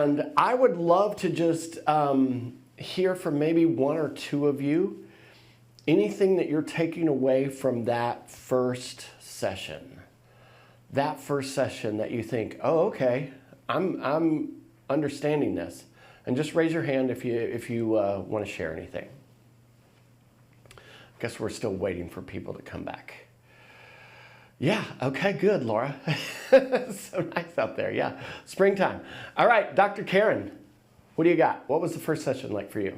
And I would love to just hear from maybe one or two of you, anything that you're taking away from that first session. That first session that you think, oh, okay, I'm understanding this. And just raise your hand if you want to share anything. I guess we're still waiting for people to come back. Yeah, okay, good, Laura. So nice out there, yeah. Springtime. All right, Dr. Karen, what do you got? What was the first session like for you?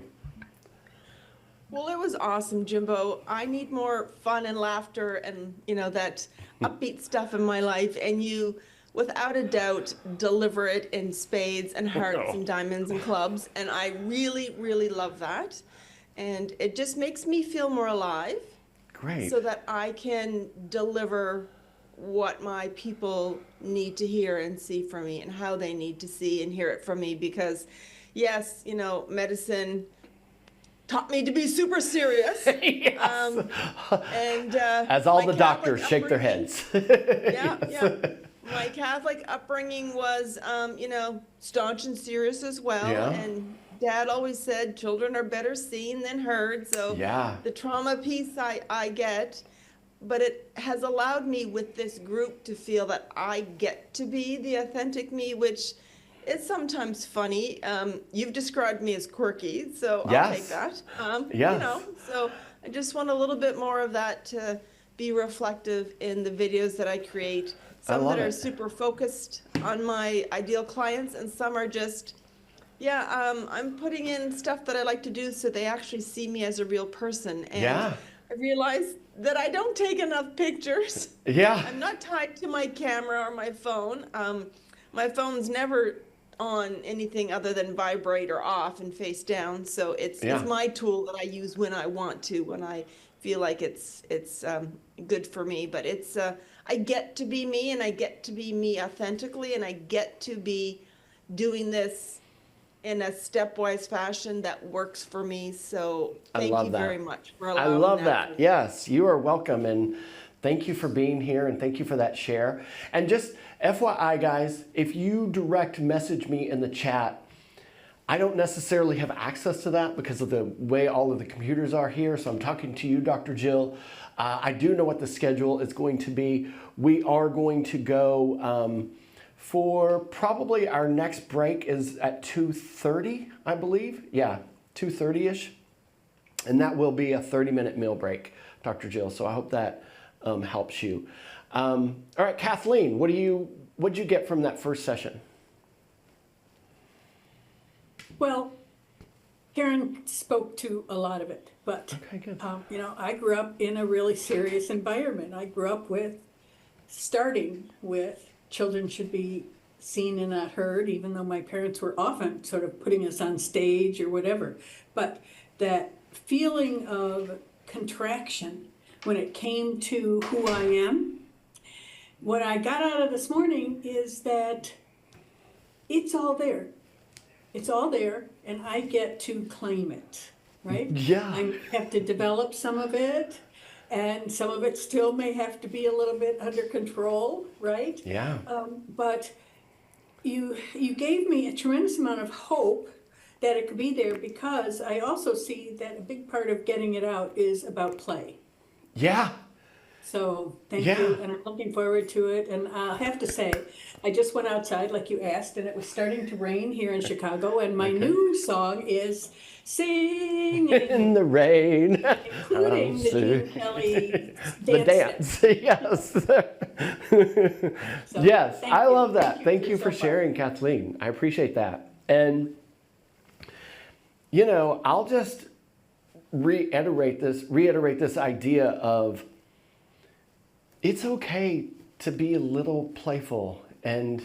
Well, it was awesome, Jimbo. I need more fun and laughter and, that upbeat stuff in my life. And you, without a doubt, deliver it in spades and hearts and diamonds and clubs. And I really, really love that. And it just makes me feel more alive. Great. So that I can deliver what my people need to hear and see from me and how they need to see and hear it from me. Because, yes, medicine taught me to be super serious. Yes. And as all the doctors shake their heads. Yeah. My Catholic upbringing was, staunch and serious as well. Yeah. And Dad always said children are better seen than heard. So yeah. The trauma piece I get, but it has allowed me with this group to feel that I get to be the authentic me, which is sometimes funny. You've described me as quirky, so I'll take that. Yes. So I just want a little bit more of that to be reflective in the videos that I create. Some that are super focused on my ideal clients, and some are just, I'm putting in stuff that I like to do so they actually see me as a real person. And I realized that I don't take enough pictures. Yeah. I'm not tied to my camera or my phone. My phone's never on anything other than vibrate or off and face down. So it's my tool that I use when I want to, when I feel like it's good for me. But it's I get to be me, and I get to be me authentically, and I get to be doing this in a stepwise fashion that works for me. So thank you very much for allowing I love that. Yes, you are welcome. And thank you for being here, and thank you for that share. And just FYI, guys, if you direct message me in the chat, I don't necessarily have access to that because of the way all of the computers are here. So I'm talking to you, Dr. Jill. I do know what the schedule is going to be. We are going to go for probably our next break is at 2:30, I believe. Yeah, 2:30-ish. And that will be a 30-minute meal break, Dr. Jill. So I hope that helps you. All right, Kathleen, what'd you get from that first session? Well, Karen spoke to a lot of it, but okay, good. I grew up in a really serious environment. I grew up starting with children should be seen and not heard, even though my parents were often sort of putting us on stage or whatever. But that feeling of contraction when it came to who I am, what I got out of this morning is that it's all there. It's all there, and I get to claim it, right? Yeah. I have to develop some of it, and some of it still may have to be a little bit under control, right? Yeah. But you gave me a tremendous amount of hope that it could be there, because I also see that a big part of getting it out is about play. Yeah. So thank you, and I'm looking forward to it. And I'll have to say, I just went outside like you asked, and it was starting to rain here in Chicago, and my new song is Singing in the Rain. Including the Gene Kelly the dance. Yes. So, yes, I love that. Thank you you're for so sharing, Kathleen. I appreciate that. And, I'll just reiterate this idea of it's okay to be a little playful and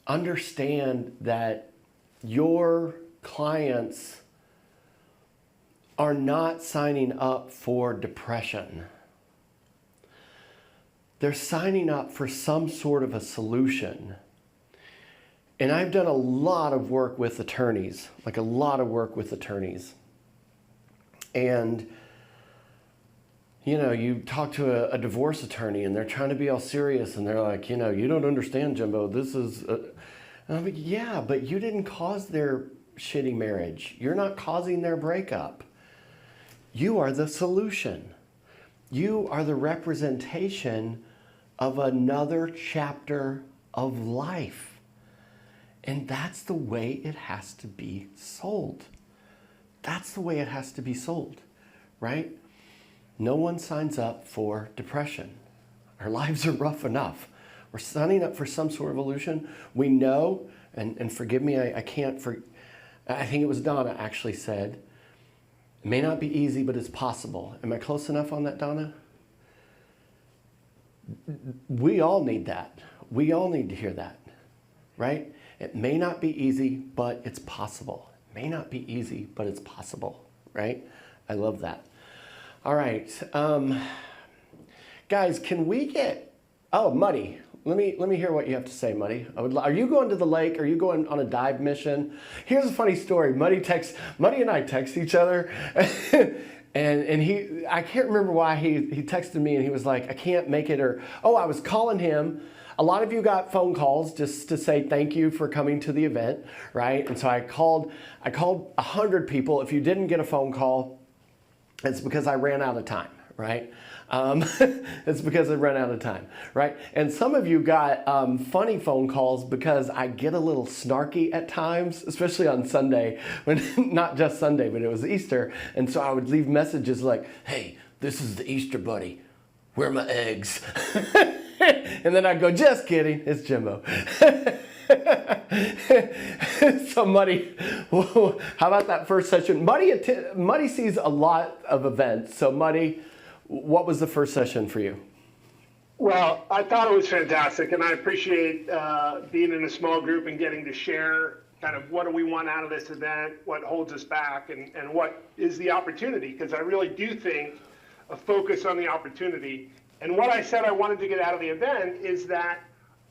understand that your clients are not signing up for depression. They're signing up for some sort of a solution. And I've done a lot of work with attorneys, And you talk to a divorce attorney and they're trying to be all serious and they're like, you don't understand, Jimbo. This is, And I'm like, yeah, but you didn't cause their shitty marriage. You're not causing their breakup. You are the solution. You are the representation of another chapter of life. And that's the way it has to be sold. That's the way it has to be sold, right? No one signs up for depression. Our lives are rough enough. We're signing up for some sort of illusion. We know, and forgive me, I can't, I think it was Donna actually said, it may not be easy, but it's possible. Am I close enough on that, Donna? We all need that. We all need to hear that, right? It may not be easy, but it's possible. It may not be easy, but it's possible, right? I love that. All right. Guys, can we get, Muddy, let me hear what you have to say, Muddy. Are you going to the lake? Are you going on a dive mission? Here's a funny story. Muddy and I text each other, and I can't remember why he texted me and he was like, I can't make it, or, I was calling him. A lot of you got phone calls just to say thank you for coming to the event, right? And so I called 100 people. If you didn't get a phone call, it's because I ran out of time, right? It's because I ran out of time, right? And some of you got funny phone calls because I get a little snarky at times, especially on Sunday, when not just Sunday, but it was Easter. And so I would leave messages like, hey, this is the Easter bunny. Where are my eggs? And then I'd go, just kidding, it's Jimbo. So Muddy, how about that first session? Muddy sees a lot of events. So Muddy, what was the first session for you? Well, I thought it was fantastic, and I appreciate being in a small group and getting to share kind of what do we want out of this event, what holds us back, and what is the opportunity, because I really do think a focus on the opportunity. And what I said I wanted to get out of the event is that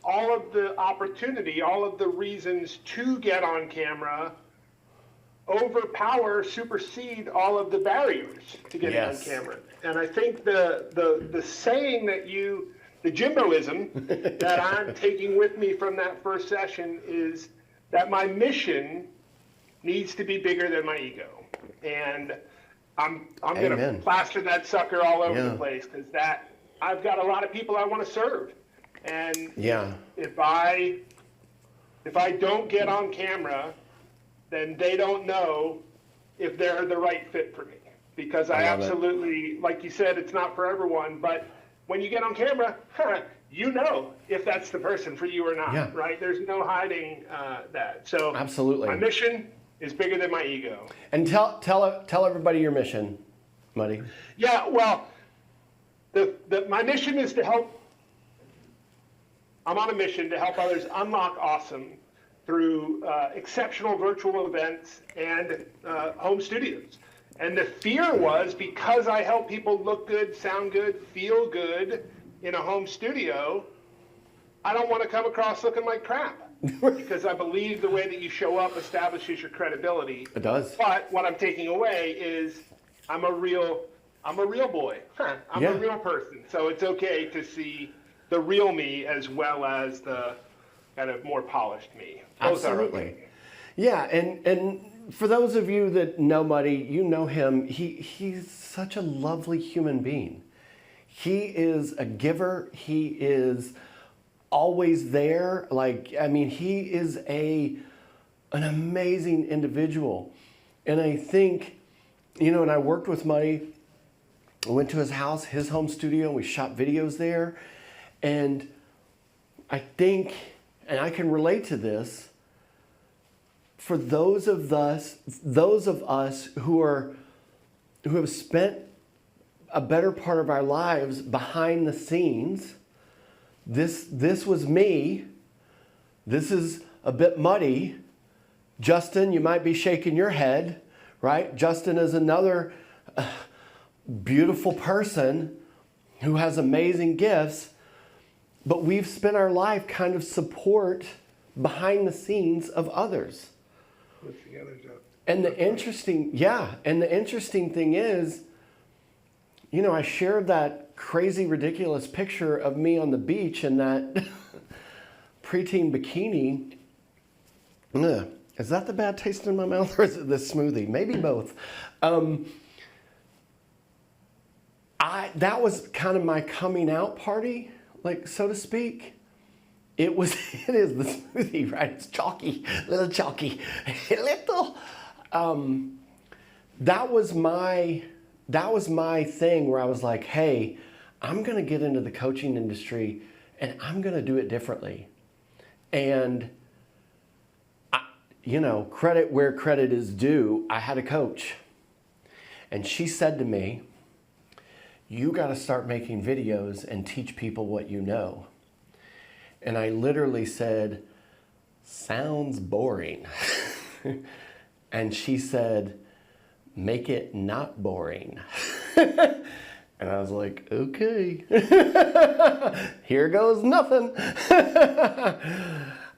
all of the opportunity, all of the reasons to get on camera supersede all of the barriers to getting on camera. And I think the saying that the Jimboism that I'm taking with me from that first session is that my mission needs to be bigger than my ego. And I'm going to plaster that sucker all over the place, because I've got a lot of people I want to serve. And if I don't get on camera, then they don't know if they're the right fit for me. Because I absolutely, like you said, it's not for everyone, but when you get on camera, you know if that's the person for you or not, right? There's no hiding that. So absolutely, my mission is bigger than my ego. And tell everybody your mission, Muddy. Yeah, well, my mission is to help. I'm on a mission to help others unlock awesome through exceptional virtual events and home studios. And the fear was, because I help people look good, sound good, feel good in a home studio, I don't want to come across looking like crap. Because I believe the way that you show up establishes your credibility. It does. But what I'm taking away is I'm a real boy. I'm a real person. So it's okay to see the real me as well as the kind of more polished me. Absolutely. Yeah, and for those of you that know Muddy, you know him. He's such a lovely human being. He is a giver. He is always there. He is an amazing individual. And I think, and I worked with Muddy. I went to his house, his home studio, and we shot videos there. And I think, and I can relate to this, for those of us who have spent a better part of our lives behind the scenes, this was me. This is a bit Muddy. Justin, you might be shaking your head, right? Justin is another beautiful person who has amazing gifts, but we've spent our life kind of support behind the scenes of others. And the interesting thing is, I shared that crazy, ridiculous picture of me on the beach in that preteen bikini. Ugh. Is that the bad taste in my mouth, or is it this smoothie? Maybe both. That was kind of my coming out party, like, so to speak. It is the smoothie, right? It's chalky, little chalky, little. That was my thing where I was like, hey, I'm gonna get into the coaching industry and I'm gonna do it differently. And credit where credit is due, I had a coach. And she said to me, you got to start making videos and teach people what you know. And I literally said, sounds boring. And she said, make it not boring. And I was like, okay, here goes nothing.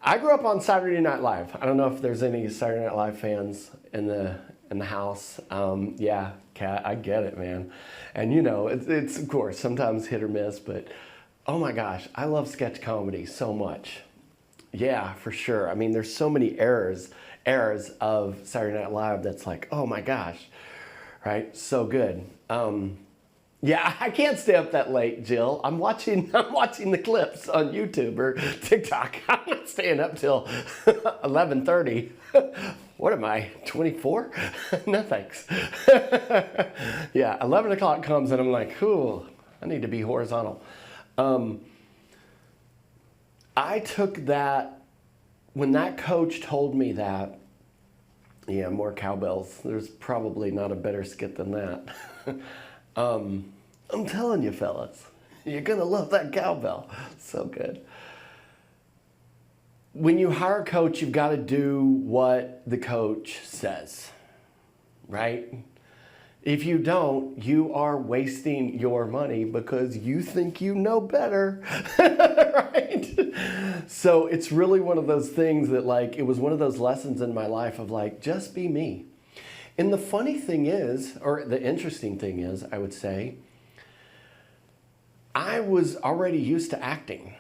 I grew up on Saturday Night Live. I don't know if there's any Saturday Night Live fans in the house. Yeah, Kat, I get it, man. And it's of course sometimes hit or miss, but oh my gosh, I love sketch comedy so much. Yeah, for sure. I mean, there's so many eras of Saturday Night Live that's like, oh my gosh, right? So good. Yeah, I can't stay up that late, Jill. I'm watching the clips on YouTube or TikTok. I'm not staying up till 11:30. What am I, 24? No thanks. Yeah, 11 o'clock comes and I'm like, ooh, I need to be horizontal. I took that, when that coach told me that, yeah, more cowbells. There's probably not a better skit than that. I'm telling you, fellas, you're gonna love that cowbell. So good. When you hire a coach, you've got to do what the coach says, right? If you don't, you are wasting your money because you think you know better, right? So it's really one of those things that, like, it was one of those lessons in my life of like, just be me. And the funny thing is, or the interesting thing is, I would say, I was already used to acting.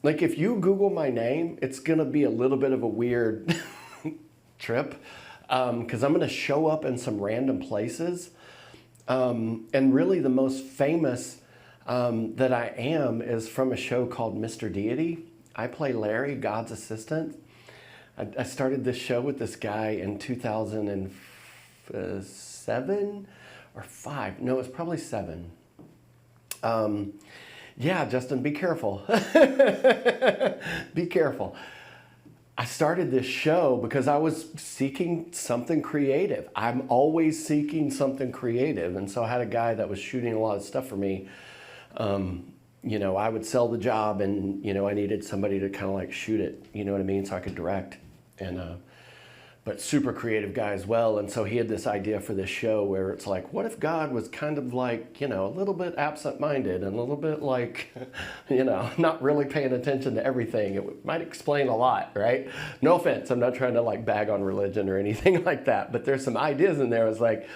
Like, if you Google my name, it's gonna be a little bit of a weird trip because I'm gonna show up in some random places. And really the most famous that I am is from a show called Mr. Deity. I play Larry, God's assistant. I started this show with this guy in 2007 or 5. No, it's probably 7. Yeah, Justin, be careful. Be careful. I started this show because I was seeking something creative. I'm always seeking something creative. And so I had a guy that was shooting a lot of stuff for me. I would sell the job and, I needed somebody to kind of like shoot it, you know what I mean? So I could direct. And, but super creative guy as well. And so he had this idea for this show where it's like, what if God was kind of like, a little bit absent-minded and a little bit like, not really paying attention to everything. It might explain a lot, right? No offense, I'm not trying to like bag on religion or anything like that, but there's some ideas in there. It's like,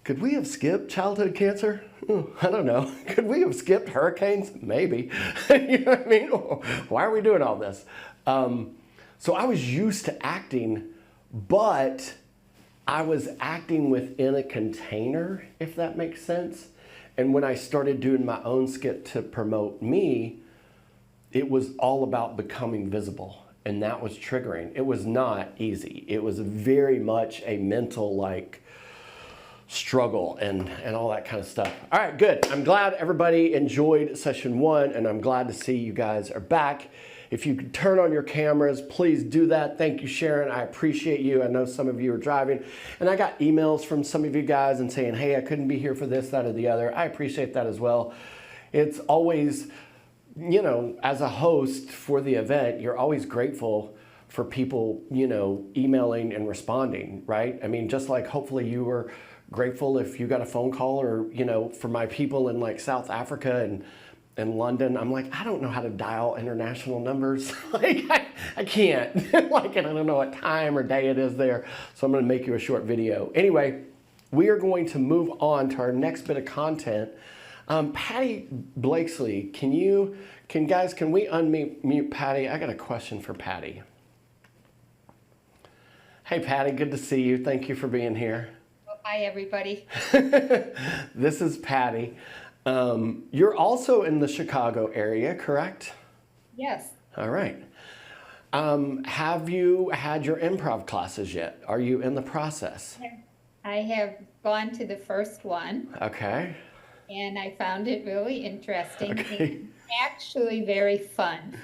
could we have skipped childhood cancer? I don't know. Could we have skipped hurricanes? Maybe. You know what I mean? Why are we doing all this? So I was used to acting, but I was acting within a container, if that makes sense. And when I started doing my own skit to promote me, it was all about becoming visible. And that was triggering. It was not easy. It was very much a mental struggle and all that kind of stuff. All right, good. I'm glad everybody enjoyed session 1 and I'm glad to see you guys are back. If you could turn on your cameras, please do that. Thank you, Sharon. I appreciate you. I know some of you are driving. And I got emails from some of you guys and saying, hey, I couldn't be here for this, that, or the other. I appreciate that as well. It's always, as a host for the event, you're always grateful for people, emailing and responding, right? I mean, just like hopefully you were grateful if you got a phone call or, for my people in like South Africa and London, I'm like, I don't know how to dial international numbers. I can't. And I don't know what time or day it is there. So I'm going to make you a short video. Anyway, we are going to move on to our next bit of content. Patty Blakesley, can we unmute Patty? I got a question for Patty. Hey, Patty, good to see you. Thank you for being here. Hi, everybody. This is Patty. You're also in the Chicago area, correct? Yes, All right. Have you had your improv classes yet? Are you in the process? I have gone to the first one Okay. and I found it really interesting. Okay. And actually very fun.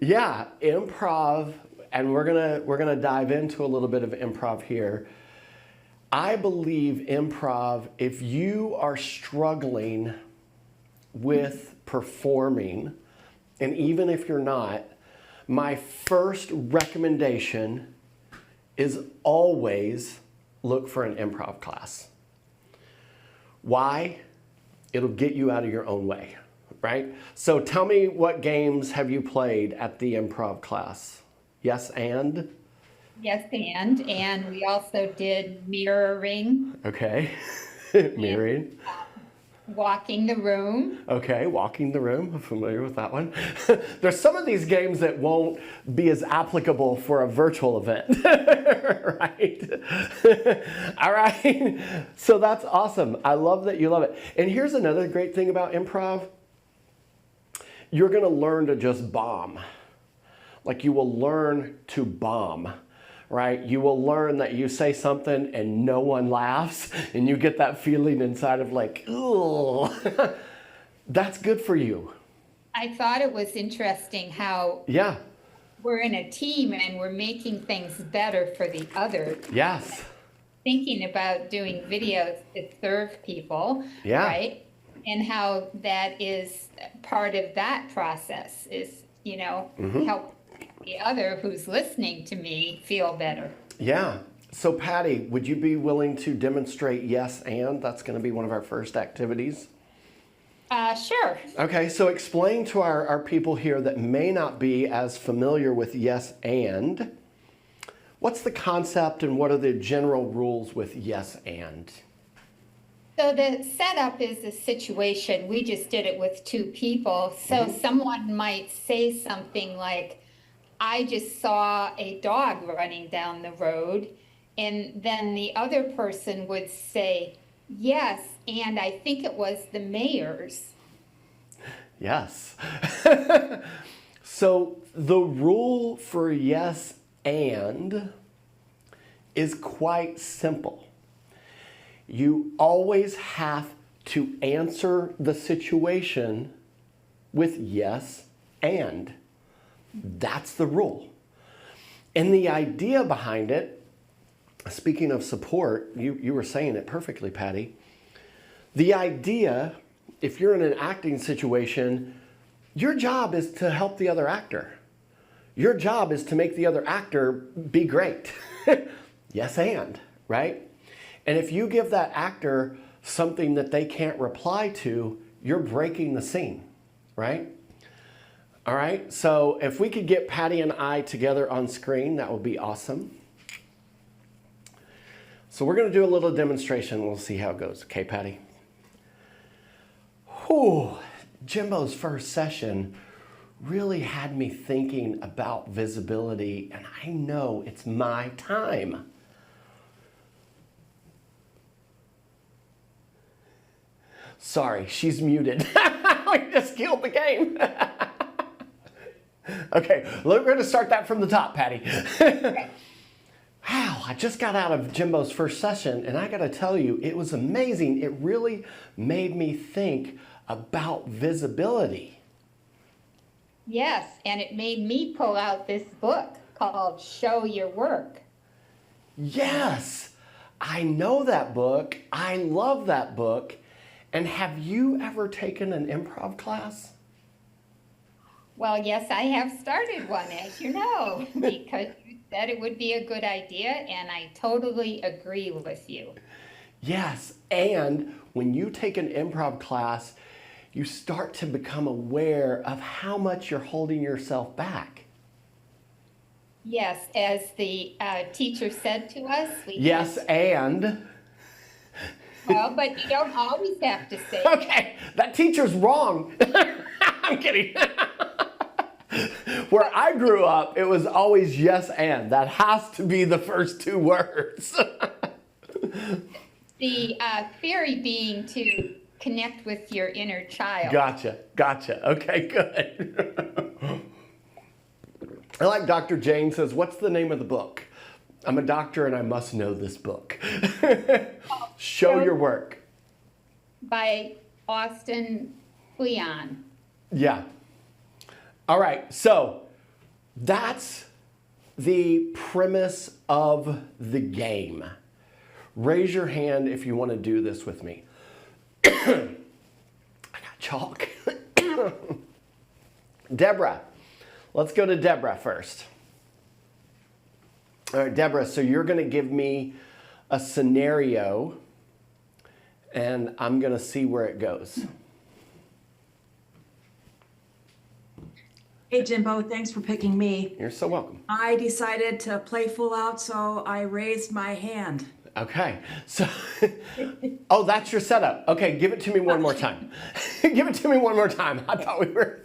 Yeah, improv, and we're gonna dive into a little bit of improv here. I believe improv, if you are struggling with performing, and even if you're not, my first recommendation is always look for an improv class. Why? It'll get you out of your own way, right? So tell me, what games have you played at the improv class? Yes, and? Yes, and we also did mirroring, Okay. Mirroring. walking the room. Okay, walking the room. I'm familiar with that one. There's some of these games that won't be as applicable for a virtual event, right? All right. So that's awesome. I love that you love it. And here's another great thing about improv. You're going to learn to just bomb. Like, you will learn to bomb. Right? You will learn that you say something and no one laughs, and you get that feeling inside of like, ooh, that's good for you. I thought it was interesting how Yeah. we're in a team and we're making things better for the other. Yes. Thinking about doing videos that serve people, Yeah. right? And how that is part of that process is, help the other who's listening to me feel better. Yeah. So Patty, would you be willing to demonstrate yes and? That's going to be one of our first activities. Sure. Okay, so explain to our people here that may not be as familiar with yes and. What's the concept and what are the general rules with yes and? So the setup is a situation. We just did it with two people. So someone might say something like, I just saw a dog running down the road. And then the other person would say, yes, and I think it was the mayor's. Yes. So the rule for yes and is quite simple. You always have to answer the situation with yes and. That's the rule. And the idea behind it, speaking of support, you were saying it perfectly, Patty. The idea, if you're in an acting situation, your job is to help the other actor. Your job is to make the other actor be great. Yes, and, right? And if you give that actor something that they can't reply to, you're breaking the scene, right? All right, so if we could get Patty and I together on screen, that would be awesome. So we're going to do a little demonstration. We'll see how it goes. Okay, Patty? Whew, Jimbo's first session really had me thinking about visibility, and I know it's my time. Sorry, she's muted. We just killed the game. Okay, we're going to start that from the top, Patty. Wow, I just got out of Jimbo's first session, and I got to tell you, it was amazing. It really made me think about visibility. Yes, and it made me pull out this book called Show Your Work. Yes, I know that book. I love that book. And have you ever taken an improv class? Well, yes, I have started one, as you know, because you said it would be a good idea, and I totally agree with you. Yes, and when you take an improv class, you start to become aware of how much you're holding yourself back. Yes, as the teacher said to us. Yes, and. Well, but you don't always have to say. Okay, that teacher's wrong. I'm kidding. Where I grew up, it was always yes and. That has to be the first two words. The theory being to connect with your inner child. Gotcha. Okay, good. I like Dr. Jane says, what's the name of the book? I'm a doctor and I must know this book. Show your work. By Austin Kleon. Yeah. All right, so that's the premise of the game. Raise your hand if you want to do this with me. I got chalk. Deborah. Let's go to Deborah first. All right, Deborah, so you're going to give me a scenario, and I'm going to see where it goes. Hey, Jimbo, thanks for picking me. You're so welcome. I decided to play full out, so I raised my hand. Okay, so, oh, that's your setup. Okay, give it to me one more time. Give it to me one more time. I thought we were,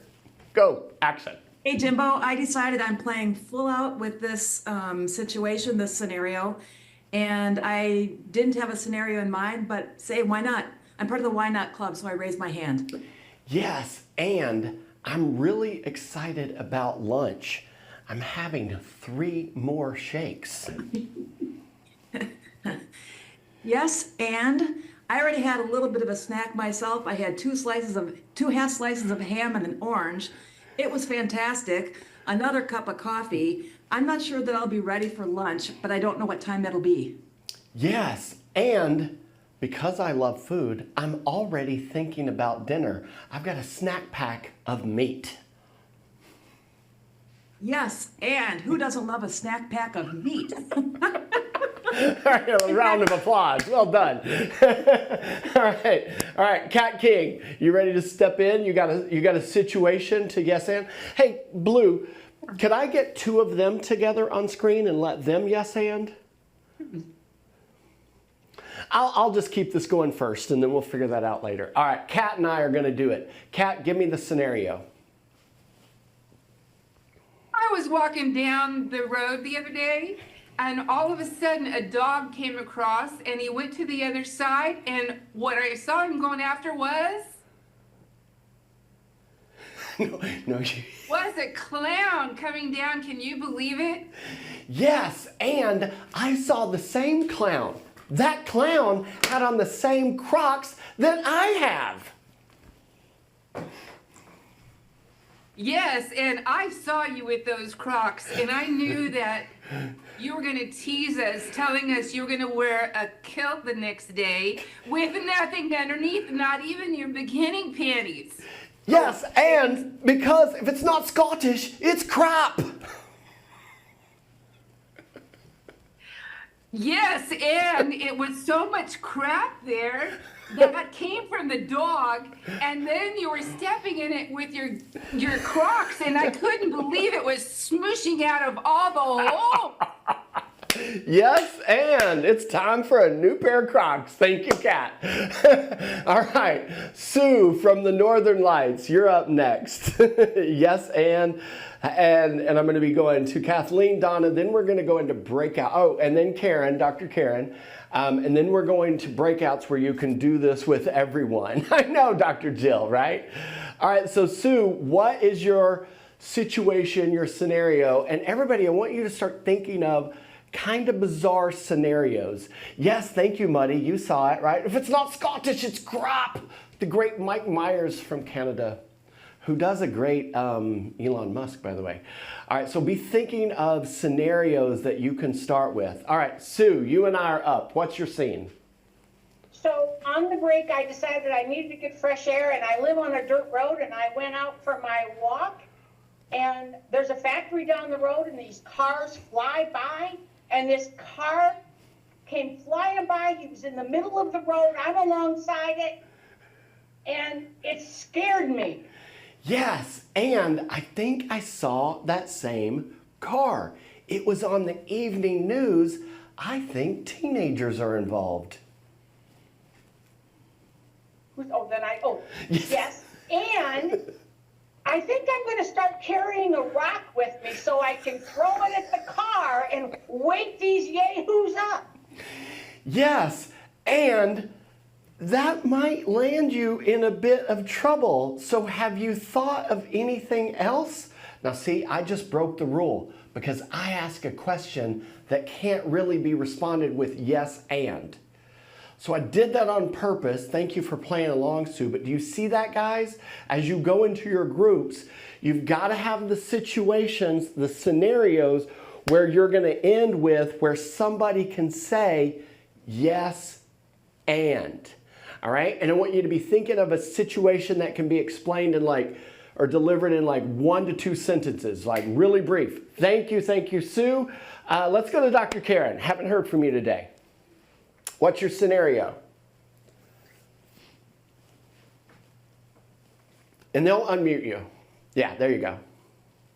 go, action. Hey, Jimbo, I decided I'm playing full out with this situation, this scenario, and I didn't have a scenario in mind, but say, why not? I'm part of the Why Not Club, so I raised my hand. Yes, and I'm really excited about lunch. I'm having 3 more shakes. Yes, and I already had a little bit of a snack myself. I had 2 half slices of ham and an orange. It was fantastic. Another cup of coffee. I'm not sure that I'll be ready for lunch, but I don't know what time that'll be. Yes, and because I love food, I'm already thinking about dinner. I've got a snack pack of meat. Yes, and who doesn't love a snack pack of meat? All right, a round of applause. Well done. All right, Cat King, you ready to step in? You got a situation to yes and? Hey, Blue, could I get 2 of them together on screen and let them yes and? I'll just keep this going first, and then we'll figure that out later. All right, Kat and I are going to do it. Kat, give me the scenario. I was walking down the road the other day, and all of a sudden a dog came across, and he went to the other side, and what I saw him going after was was a clown coming down. Can you believe it? Yes, and I saw the same clown. That clown had on the same Crocs that I have. Yes, and I saw you with those Crocs, and I knew that you were going to tease us, telling us you were going to wear a kilt the next day with nothing underneath, not even your bikini panties. Yes, and because if it's not Scottish, it's crap. Yes, and it was so much crap there that came from the dog, and then you were stepping in it with your Crocs, and I couldn't believe it was smooshing out of all the hole. Yes, and it's time for a new pair of Crocs. Thank you, Kat. All right, Sue from the Northern Lights, you're up next. Yes, and I'm going to be going to Kathleen, Donna, then we're going to go into breakout. Oh, and then Karen, Dr. Karen. And then we're going to breakouts where you can do this with everyone. I know, Dr. Jill, right? All right, so Sue, what is your situation, your scenario? And everybody, I want you to start thinking of kind of bizarre scenarios. Yes, thank you, Muddy. You saw it, right? If it's not Scottish, it's crap. The great Mike Myers from Canada, who does a great Elon Musk, by the way. All right, so be thinking of scenarios that you can start with. All right, Sue, you and I are up. What's your scene? So on the break, I decided I needed to get fresh air, and I live on a dirt road, and I went out for my walk, and there's a factory down the road, and these cars fly by, and this car came flying by. He was in the middle of the road. I'm alongside it, and it scared me. Yes, and I think I saw that same car. It was on the evening news. I think teenagers are involved. Yes, and I think I'm going to start carrying a rock with me so I can throw it at the car and wake these yahoos up. Yes, and that might land you in a bit of trouble. So have you thought of anything else? Now see, I just broke the rule because I ask a question that can't really be responded with yes and. So I did that on purpose. Thank you for playing along, Sue. But do you see that, guys? As you go into your groups, you've got to have the situations, the scenarios where you're going to end with where somebody can say yes and. All right? And I want you to be thinking of a situation that can be explained in or delivered in 1 to 2 sentences, really brief. Thank you, Sue. Let's go to Dr. Karen. Haven't heard from you today. What's your scenario? And they'll unmute you. Yeah, there you go.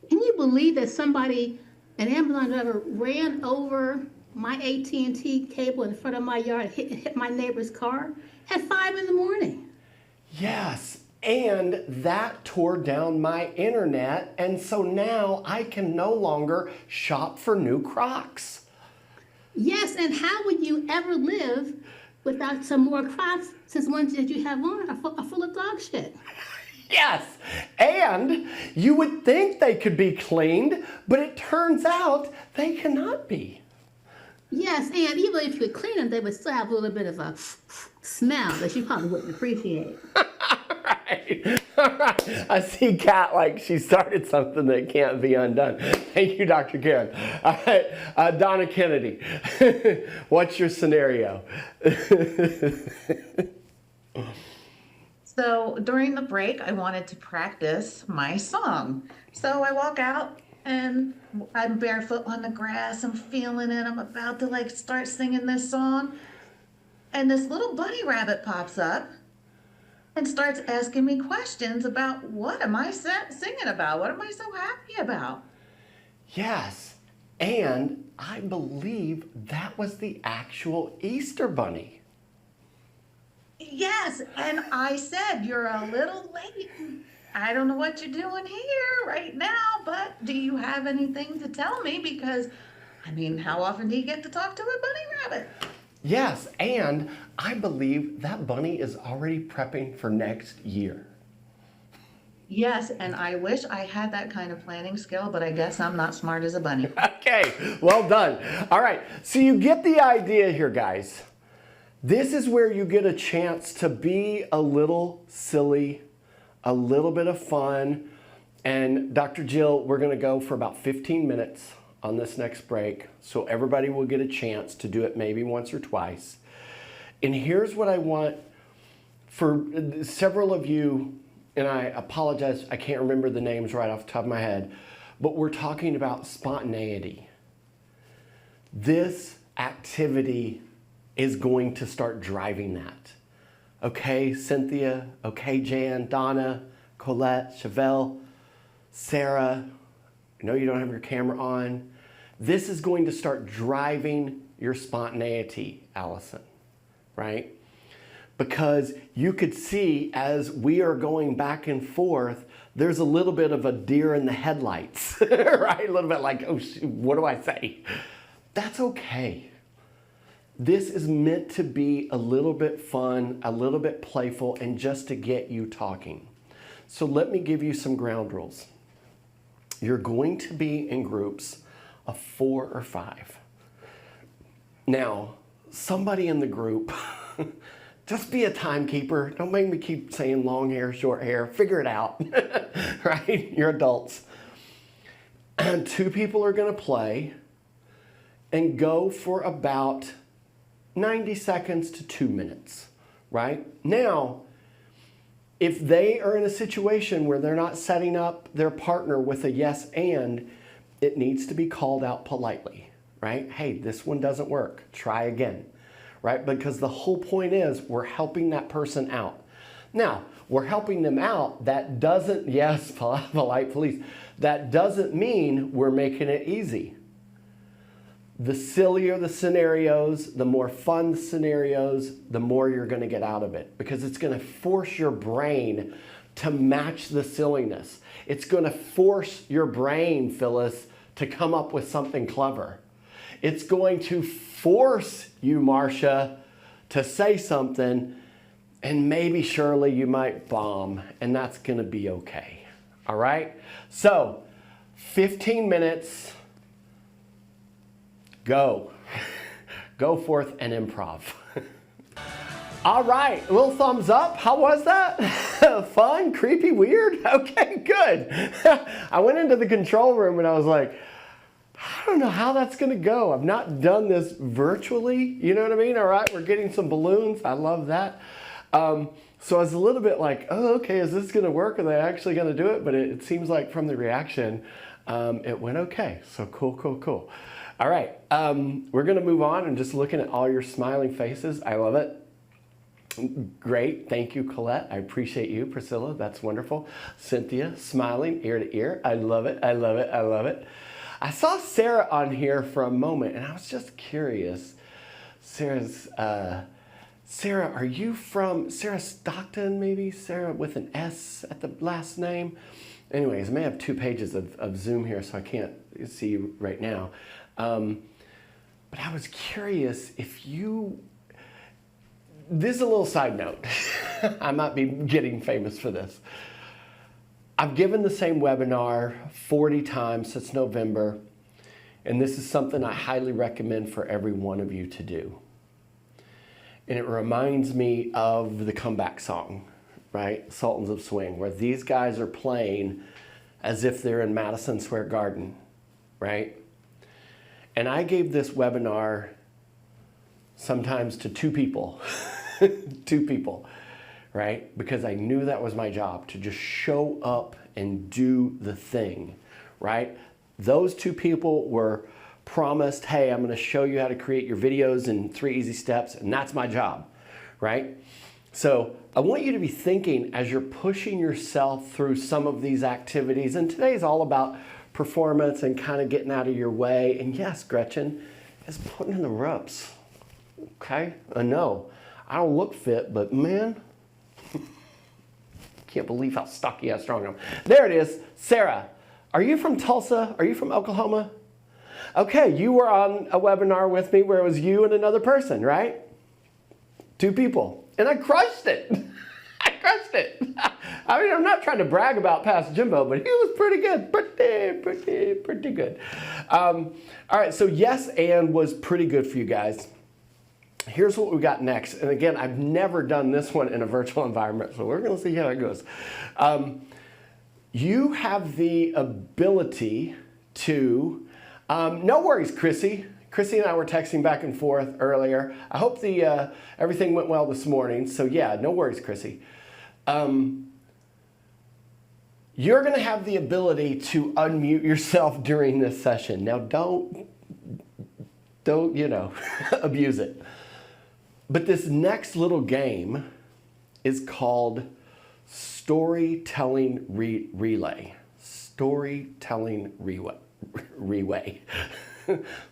Can you believe that an Amazon driver, ran over my AT&T cable in front of my yard, hit my neighbor's car at 5 in the morning? Yes, and that tore down my internet, and so now I can no longer shop for new Crocs. Yes, and how would you ever live without some more Crocs, since ones that you have on are full of dog shit? Yes, and you would think they could be cleaned, but it turns out they cannot be. Yes, and even if you could clean them, they would still have a little bit of a smell that you probably wouldn't appreciate. All right. I see Kat she started something that can't be undone. Thank you, Dr. Karen. All right, Donna Kennedy, what's your scenario? So during the break, I wanted to practice my song. So I walk out and I'm barefoot on the grass. I'm feeling it. I'm about to start singing this song. And this little bunny rabbit pops up and starts asking me questions about what am I singing about? What am I so happy about? Yes, and I believe that was the actual Easter Bunny. Yes, and I said, you're a little late. I don't know what you're doing here right now, but do you have anything to tell me? Because, how often do you get to talk to a bunny rabbit? Yes, and I believe that bunny is already prepping for next year. Yes, and I wish I had that kind of planning skill, but I guess I'm not smart as a bunny. Okay, well done. All right, so you get the idea here, guys. This is where you get a chance to be a little silly, a little bit of fun. And Dr. Jill, we're going to go for about 15 minutes on this next break, so everybody will get a chance to do it maybe once or twice. And here's what I want for several of you, and I apologize, I can't remember the names right off the top of my head, but we're talking about spontaneity. This activity is going to start driving that. Okay, Cynthia, okay, Jan, Donna, Colette, Chevelle, Sarah, I know you don't have your camera on. This is going to start driving your spontaneity, Allison, right? Because you could see as we are going back and forth, there's a little bit of a deer in the headlights, right? A little bit oh, what do I say? That's okay. This is meant to be a little bit fun, a little bit playful, and just to get you talking. So let me give you some ground rules. You're going to be in groups of 4 or 5. Now, somebody in the group, just be a timekeeper. Don't make me keep saying long hair, short hair. Figure it out, right? You're adults. And 2 people are going to play and go for about 90 seconds to 2 minutes, right? Now, if they are in a situation where they're not setting up their partner with a yes and, it needs to be called out politely, right? Hey, this one doesn't work. Try again, right? Because the whole point is we're helping that person out. Now, we're helping them out. That doesn't, yes, polite police, that doesn't mean we're making it easy. The sillier the scenarios, the more fun the scenarios, the more you're going to get out of it, because it's going to force your brain to match the silliness. It's going to force your brain, Phyllis, to come up with something clever. It's going to force you, Marcia, to say something, and maybe Shirley, you might bomb, and that's going to be okay. All right? So, 15 minutes. Go. Go forth and improv. All right, a little thumbs up. How was that? Fun, creepy, weird? Okay, good. I went into the control room and I was like, I don't know how that's gonna go. I've not done this virtually, you know what I mean? All right, we're getting some balloons. I love that. So I was a little bit like, oh, okay, is this gonna work? Are they actually gonna do it? But it seems like from the reaction, it went okay. So cool. All right, we're gonna move on and just looking at all your smiling faces. I love it. Great, thank you, Colette. I appreciate you, Priscilla. That's wonderful. Cynthia, smiling ear to ear. I love it. I saw Sarah on here for a moment, and I was just curious. Sarah, are you from Sarah Stockton, maybe? Sarah with an S at the last name? Anyways, I may have 2 pages of Zoom here, so I can't see you right now. But I was curious if you... This is a little side note. I might be getting famous for this. I've given the same webinar 40 times since November, and this is something I highly recommend for every one of you to do. And it reminds me of the comeback song, right? Sultans of Swing, where these guys are playing as if they're in Madison Square Garden, right? And I gave this webinar sometimes to 2 people. 2 people, right? Because I knew that was my job, to just show up and do the thing, right? Those 2 people were promised, hey, I'm going to show you how to create your videos in 3 easy steps, and that's my job, right? So I want you to be thinking as you're pushing yourself through some of these activities, and today's all about performance and kind of getting out of your way. And yes, Gretchen is putting in the reps. Okay, I know. I don't look fit, but man, can't believe how stocky, how strong I am. There it is. Sarah, are you from Tulsa? Are you from Oklahoma? Okay, you were on a webinar with me where it was you and another person, right? 2 people. And I crushed it. I crushed it. I mean, I'm not trying to brag about Pastor Jimbo, but he was pretty good. Pretty good. All right, so yes, and was pretty good for you guys. Here's what we got next. And again, I've never done this one in a virtual environment, so we're going to see how it goes. You have the ability to, no worries, Chrissy. Chrissy and I were texting back and forth earlier. I hope everything went well this morning. So yeah, no worries, Chrissy. You're going to have the ability to unmute yourself during this session. Now, don't abuse it. But this next little game is called Storytelling Relay. Storytelling Relay.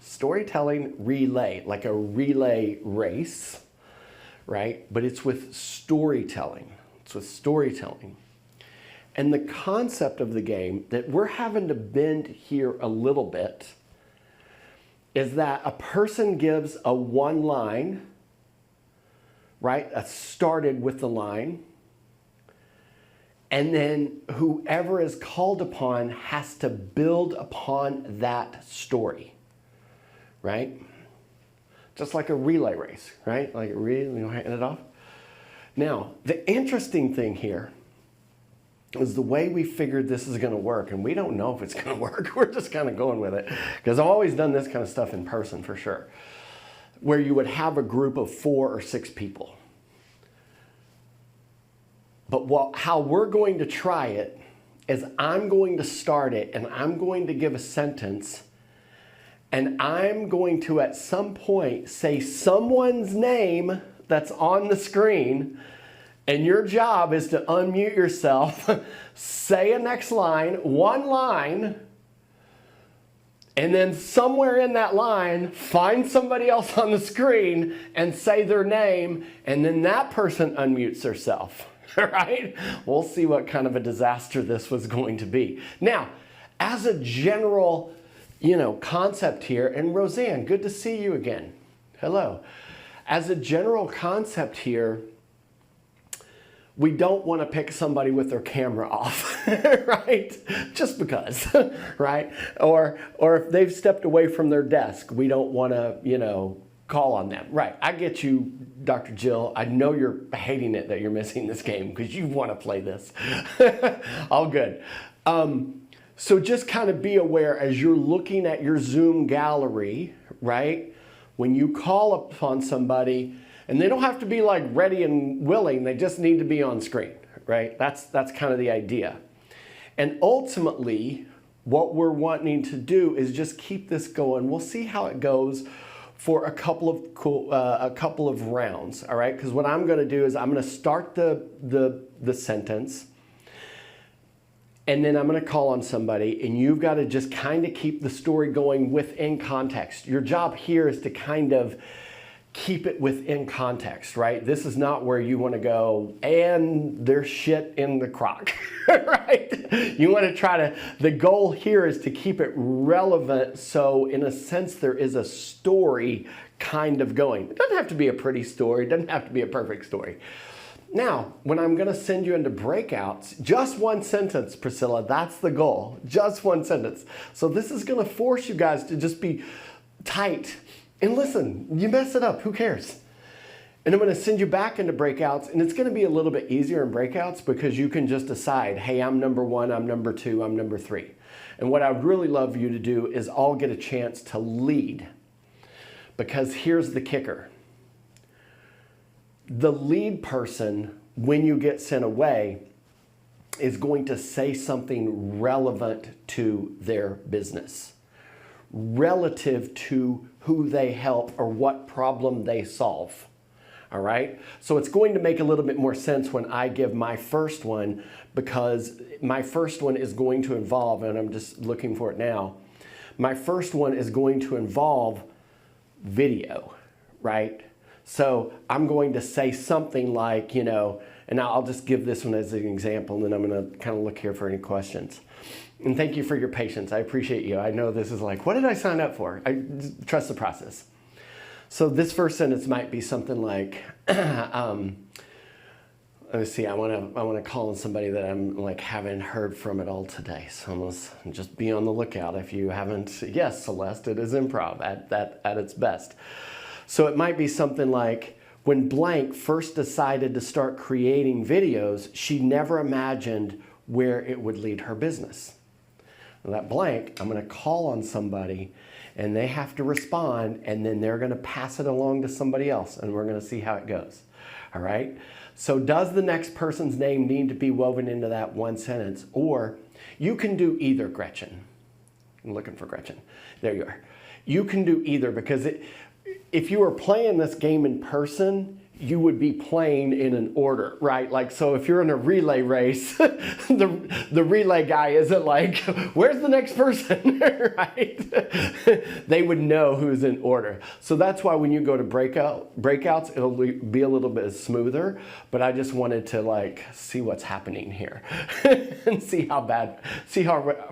Storytelling relay, like a relay race, right? But it's with storytelling. And the concept of the game that we're having to bend here a little bit is that a person gives a 1 line, right? Started with the line. And then whoever is called upon has to build upon that story, right? Just like a relay race, right? Like a relay, hand it off. Now, the interesting thing here is the way we figured this is going to work, and we don't know if it's going to work. We're just kind of going with it, because I've always done this kind of stuff in person for sure, where you would have a group of 4 or 6 people. But how we're going to try it is I'm going to start it, and I'm going to give a sentence, and I'm going to at some point say someone's name that's on the screen, and your job is to unmute yourself, say a next line, 1 line, and then somewhere in that line, find somebody else on the screen and say their name, and then that person unmutes herself. right? We'll see what kind of a disaster this was going to be. Now, as a general, concept here, and Roseanne, good to see you again. Hello. As a general concept here, we don't want to pick somebody with their camera off, right? Just because, right? Or if they've stepped away from their desk, we don't want to, call on them. Right, I get you, Dr. Jill. I know you're hating it that you're missing this game because you want to play this. All good. So just kind of be aware as you're looking at your Zoom gallery, right? When you call upon somebody, and they don't have to be like ready and willing, they just need to be on screen, right? That's kind of the idea. And ultimately, what we're wanting to do is just keep this going. We'll see how it goes for a couple of rounds, all right? Because what I'm going to do is I'm going to start the sentence, and then I'm going to call on somebody, and you've got to just kind of keep the story going within context. Your job here is to kind of keep it within context, right? This is not where you want to go, and there's shit in the crock, right? You want to the goal here is to keep it relevant, so in a sense there is a story kind of going. It doesn't have to be a pretty story, it doesn't have to be a perfect story. Now, when I'm going to send you into breakouts, just one sentence, Priscilla, that's the goal, just one sentence. So this is going to force you guys to just be tight. And listen, you mess it up, who cares? And I'm going to send you back into breakouts, and it's going to be a little bit easier in breakouts because you can just decide, hey, I'm number 1, I'm number 2, I'm number 3. And what I would really love you to do is all get a chance to lead, because here's the kicker. The lead person, when you get sent away, is going to say something relevant to their business, relative to who they help or what problem they solve. All right? So it's going to make a little bit more sense when I give my first one, because my first one is going to involve, and I'm just looking for it now, my first one is going to involve video, right? So I'm going to say something like, and I'll just give this one as an example, and then I'm going to kind of look here for any questions. And thank you for your patience. I appreciate you. I know this is like, what did I sign up for? I trust the process. So this first sentence might be something like, let me see, I want to call on somebody that I'm like haven't heard from at all today. So let's just be on the lookout if you haven't. Yes, Celeste, it is improv at its best. So it might be something like, when blank first decided to start creating videos, she never imagined where it would lead her business. Now that blank, I'm going to call on somebody, and they have to respond, and then they're going to pass it along to somebody else, and we're going to see how it goes. All right? So does the next person's name need to be woven into that one sentence? Or you can do either, Gretchen. I'm looking for Gretchen. There you are. You can do either, because if you were playing this game in person, you would be playing in an order, right? Like, so if you're in a relay race, the relay guy isn't like, where's the next person, right? They would know who's in order. So that's why when you go to breakouts, it'll be a little bit smoother, but I just wanted to like see what's happening here and see how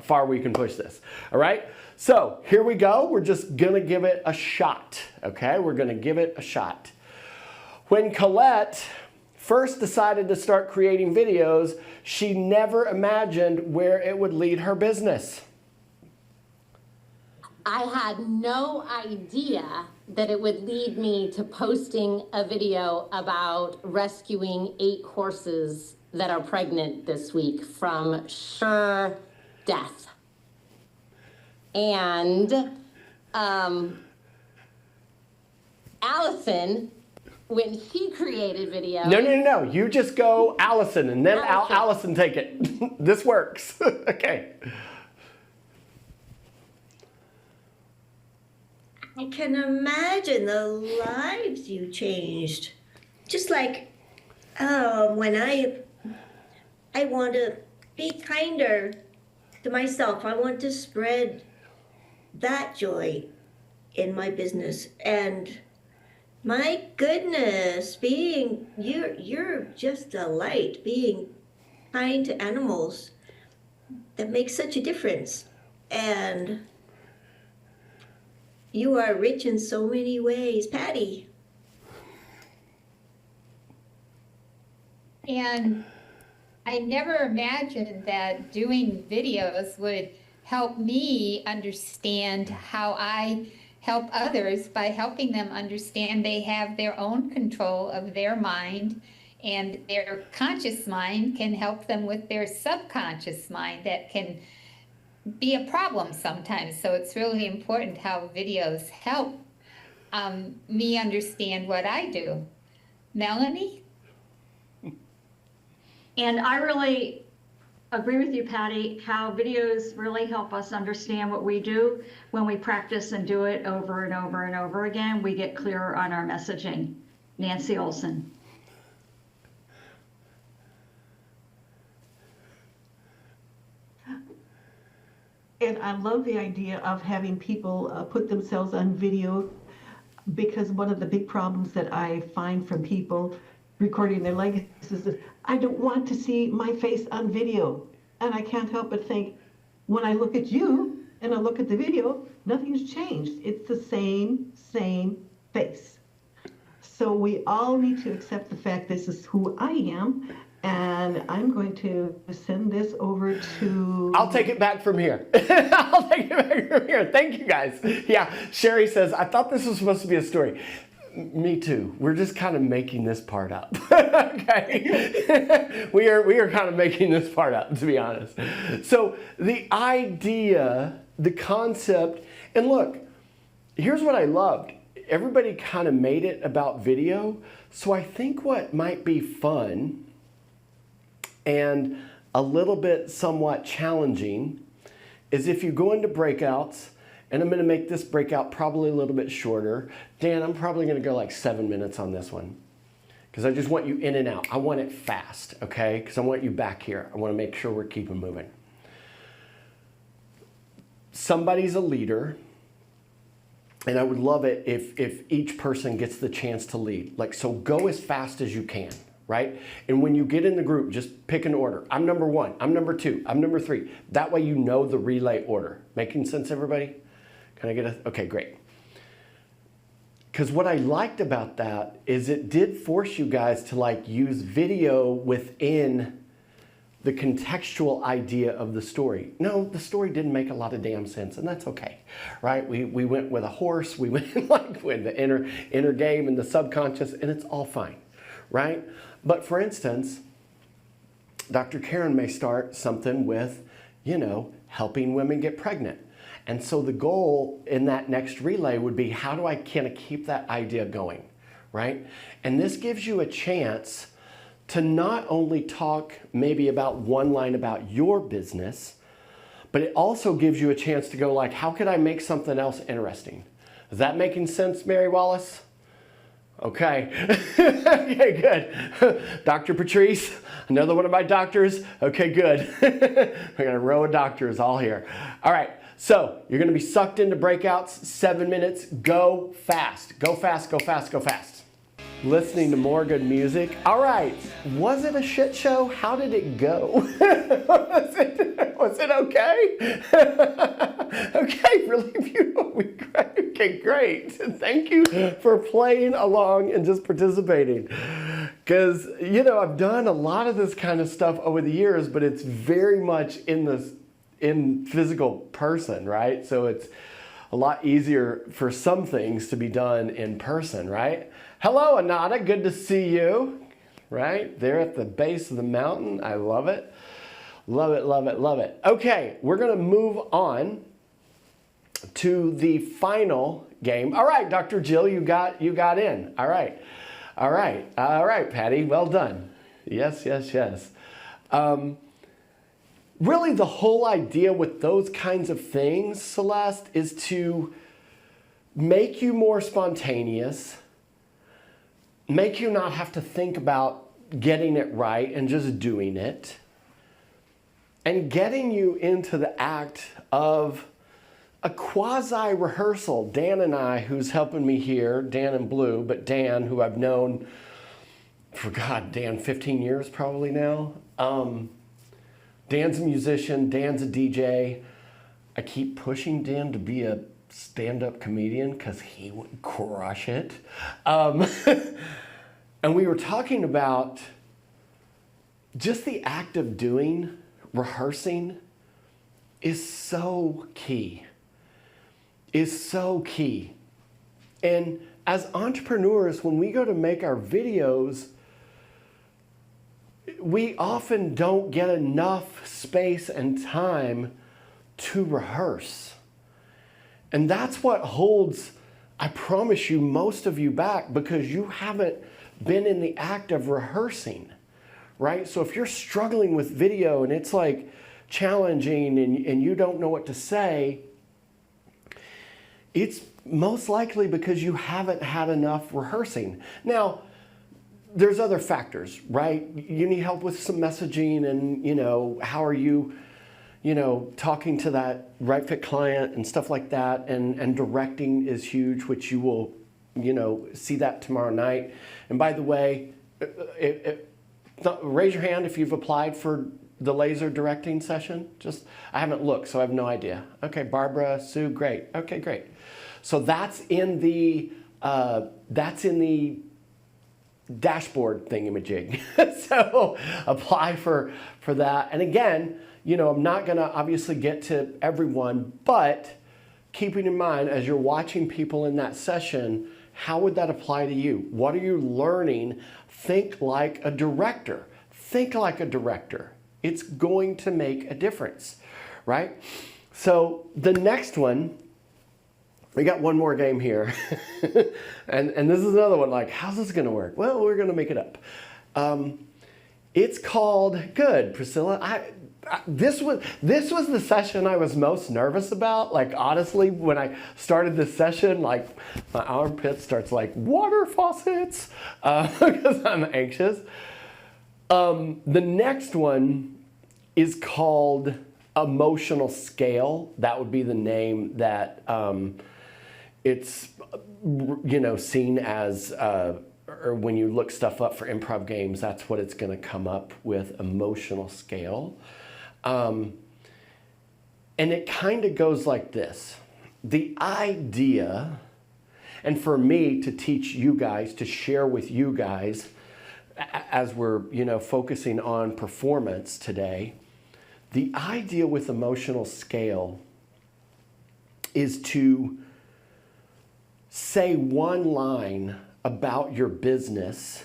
far we can push this, all right? So here we go. We're just gonna give it a shot, okay? We're gonna give it a shot. When Colette first decided to start creating videos, she never imagined where it would lead her business. I had no idea that it would lead me to posting a video about rescuing 8 horses that are pregnant this week from sure death. And Allison, when she created videos... No. You just go Allison, and then Allison take it. This works. Okay. I can imagine the lives you changed. Just like, when I want to be kinder to myself. I want to spread that joy in my business. And My goodness, you're just a light. Being kind to animals, that makes such a difference. And you are rich in so many ways, Patty. And I never imagined that doing videos would help me understand how I help others by helping them understand they have their own control of their mind, and their conscious mind can help them with their subconscious mind that can be a problem sometimes. So it's really important how videos help me understand what I do. Melanie? And I really agree with you, Patty, how videos really help us understand what we do. When we practice and do it over and over and over again, we get clearer on our messaging. Nancy Olson. And I love the idea of having people put themselves on video, because one of the big problems that I find from people recording their legacies is, I don't want to see my face on video. And I can't help but think, when I look at you and I look at the video, nothing's changed. It's the same face. So we all need to accept the fact this is who I am. And I'm going to send this over to... I'll take it back from here. I'll take it back from here. Thank you, guys. Yeah, Sherry says, I thought this was supposed to be a story. Me too. We're just kind of making this part up. Okay? we are kind of making this part up, to be honest. So the idea, the concept, and look, here's what I loved. Everybody kind of made it about video. So I think what might be fun and a little bit somewhat challenging is if you go into breakouts, and I'm gonna make this breakout probably a little bit shorter. Dan, I'm probably gonna go like 7 minutes on this one, because I just want you in and out. I want it fast, okay? Because I want you back here. I wanna make sure we're keeping moving. Somebody's a leader, and I would love it if each person gets the chance to lead. Like, so go as fast as you can. Right? And when you get in the group, just pick an order. I'm number 1, I'm number 2, I'm number 3. That way you know the relay order. Making sense, everybody? Can I get a, okay, great. Because what I liked about that is it did force you guys to like use video within the contextual idea of the story. No, the story didn't make a lot of damn sense, and that's okay, right? We went with a horse, we went like with the inner game and the subconscious, and it's all fine, right? But for instance, Dr. Karen may start something with, you know, helping women get pregnant. And so the goal in that next relay would be, how do I kind of keep that idea going, right? And this gives you a chance to not only talk maybe about one line about your business, but it also gives you a chance to go like, how could I make something else interesting? Is that making sense, Mary Wallace? Okay. Okay, good. Dr. Patrice, another one of my doctors. Okay, good. We got a row of doctors all here. All right, so you're gonna be sucked into breakouts, 7 minutes. Go fast, go fast, go fast, go fast. Listening to more good music. All right, was it a shit show? How did it go? Was it okay? Okay, really beautiful. Okay, great. Thank you for playing along and just participating. Because, you know, I've done a lot of this kind of stuff over the years, but it's very much in physical person, right? So it's a lot easier for some things to be done in person, right? Hello, Anada, good to see you, right? There at the base of the mountain. I love it. Love it, love it, love it. Okay, we're gonna move on to the final game. All right, Dr. Jill, you got in. All right, Patty, well done. Yes. Really, the whole idea with those kinds of things, Celeste, is to make you more spontaneous, make you not have to think about getting it right and just doing it, and getting you into the act of a quasi rehearsal. Dan and I, who's helping me here, Dan in blue, but Dan, who I've known for, Dan, 15 years probably now. Dan's a musician, Dan's a DJ. I keep pushing Dan to be a stand-up comedian because he would crush it. And we were talking about just the act of doing, rehearsing, is so key. Is so key. And as entrepreneurs, when we go to make our videos, we often don't get enough space and time to rehearse. And that's what holds, I promise you, most of you back, because you haven't been in the act of rehearsing, right? So if you're struggling with video and it's like challenging and you don't know what to say, it's most likely because you haven't had enough rehearsing. Now, there's other factors, right? You need help with some messaging and, how are you, talking to that right fit client and stuff like that. And directing is huge, which you will, see that tomorrow night. And by the way, raise your hand if you've applied for the laser directing session. I haven't looked, so I have no idea. Okay, Barbara, Sue, great. Okay, great. So that's in the dashboard thingamajig. So apply for that. And again, I'm not going to obviously get to everyone, but keeping in mind as you're watching people in that session, how would that apply to you? What are you learning? Think like a director. Think like a director. It's going to make a difference, right? So the next one, we got one more game here. and this is another one, like, how's this gonna work? Well, we're gonna make it up. It's called, good, Priscilla. This was the session I was most nervous about. Like, honestly, when I started this session, like, my armpit starts like water faucets because I'm anxious. The next one is called Emotional Scale. That would be the name that it's, seen as, or when you look stuff up for improv games, that's what it's going to come up with, Emotional Scale. And it kind of goes like this. The idea, and for me to teach you guys, to share with you guys, as we're, focusing on performance today, the idea with Emotional Scale is to say one line about your business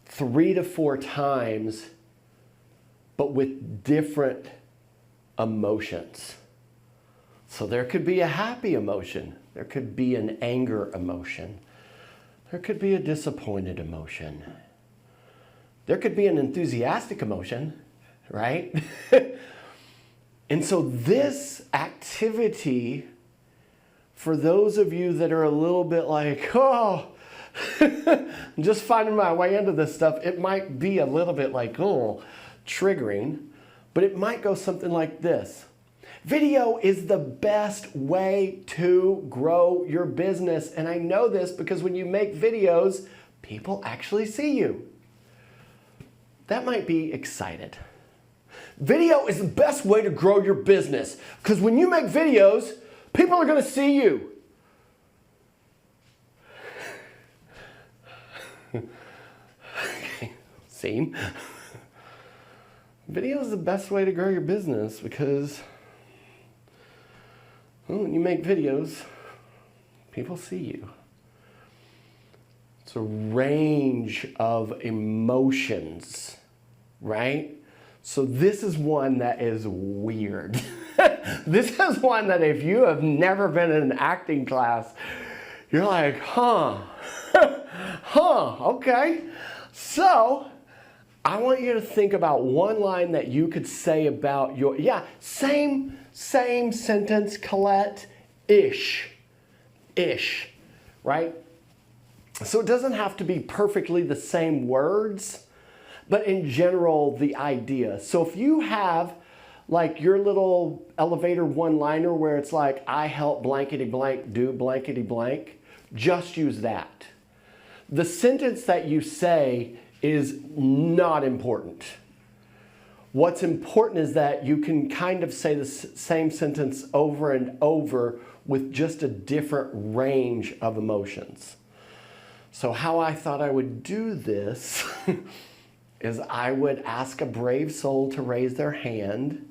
3 to 4 times, but with different emotions. So there could be a happy emotion. There could be an anger emotion. There could be a disappointed emotion. There could be an enthusiastic emotion, right? And so this activity, for those of you that are a little bit like, I'm just finding my way into this stuff, it might be a little bit like, triggering, but it might go something like this. Video is the best way to grow your business. And I know this because when you make videos, people actually see you. That might be excited. Video is the best way to grow your business because when you make videos, people are going to see you. Scene. Video is the best way to grow your business because when you make videos, people see you. It's a range of emotions, right? So this is one that is weird. This is one that if you have never been in an acting class, you're like, okay. So I want you to think about one line that you could say about your, same sentence, Colette, ish, right? So it doesn't have to be perfectly the same words, but in general, the idea. So if you have like your little elevator one-liner where it's like, I help blankety blank do blankety blank, just use that. The sentence that you say is not important. What's important is that you can kind of say the same sentence over and over with just a different range of emotions. So how I thought I would do this is I would ask a brave soul to raise their hand.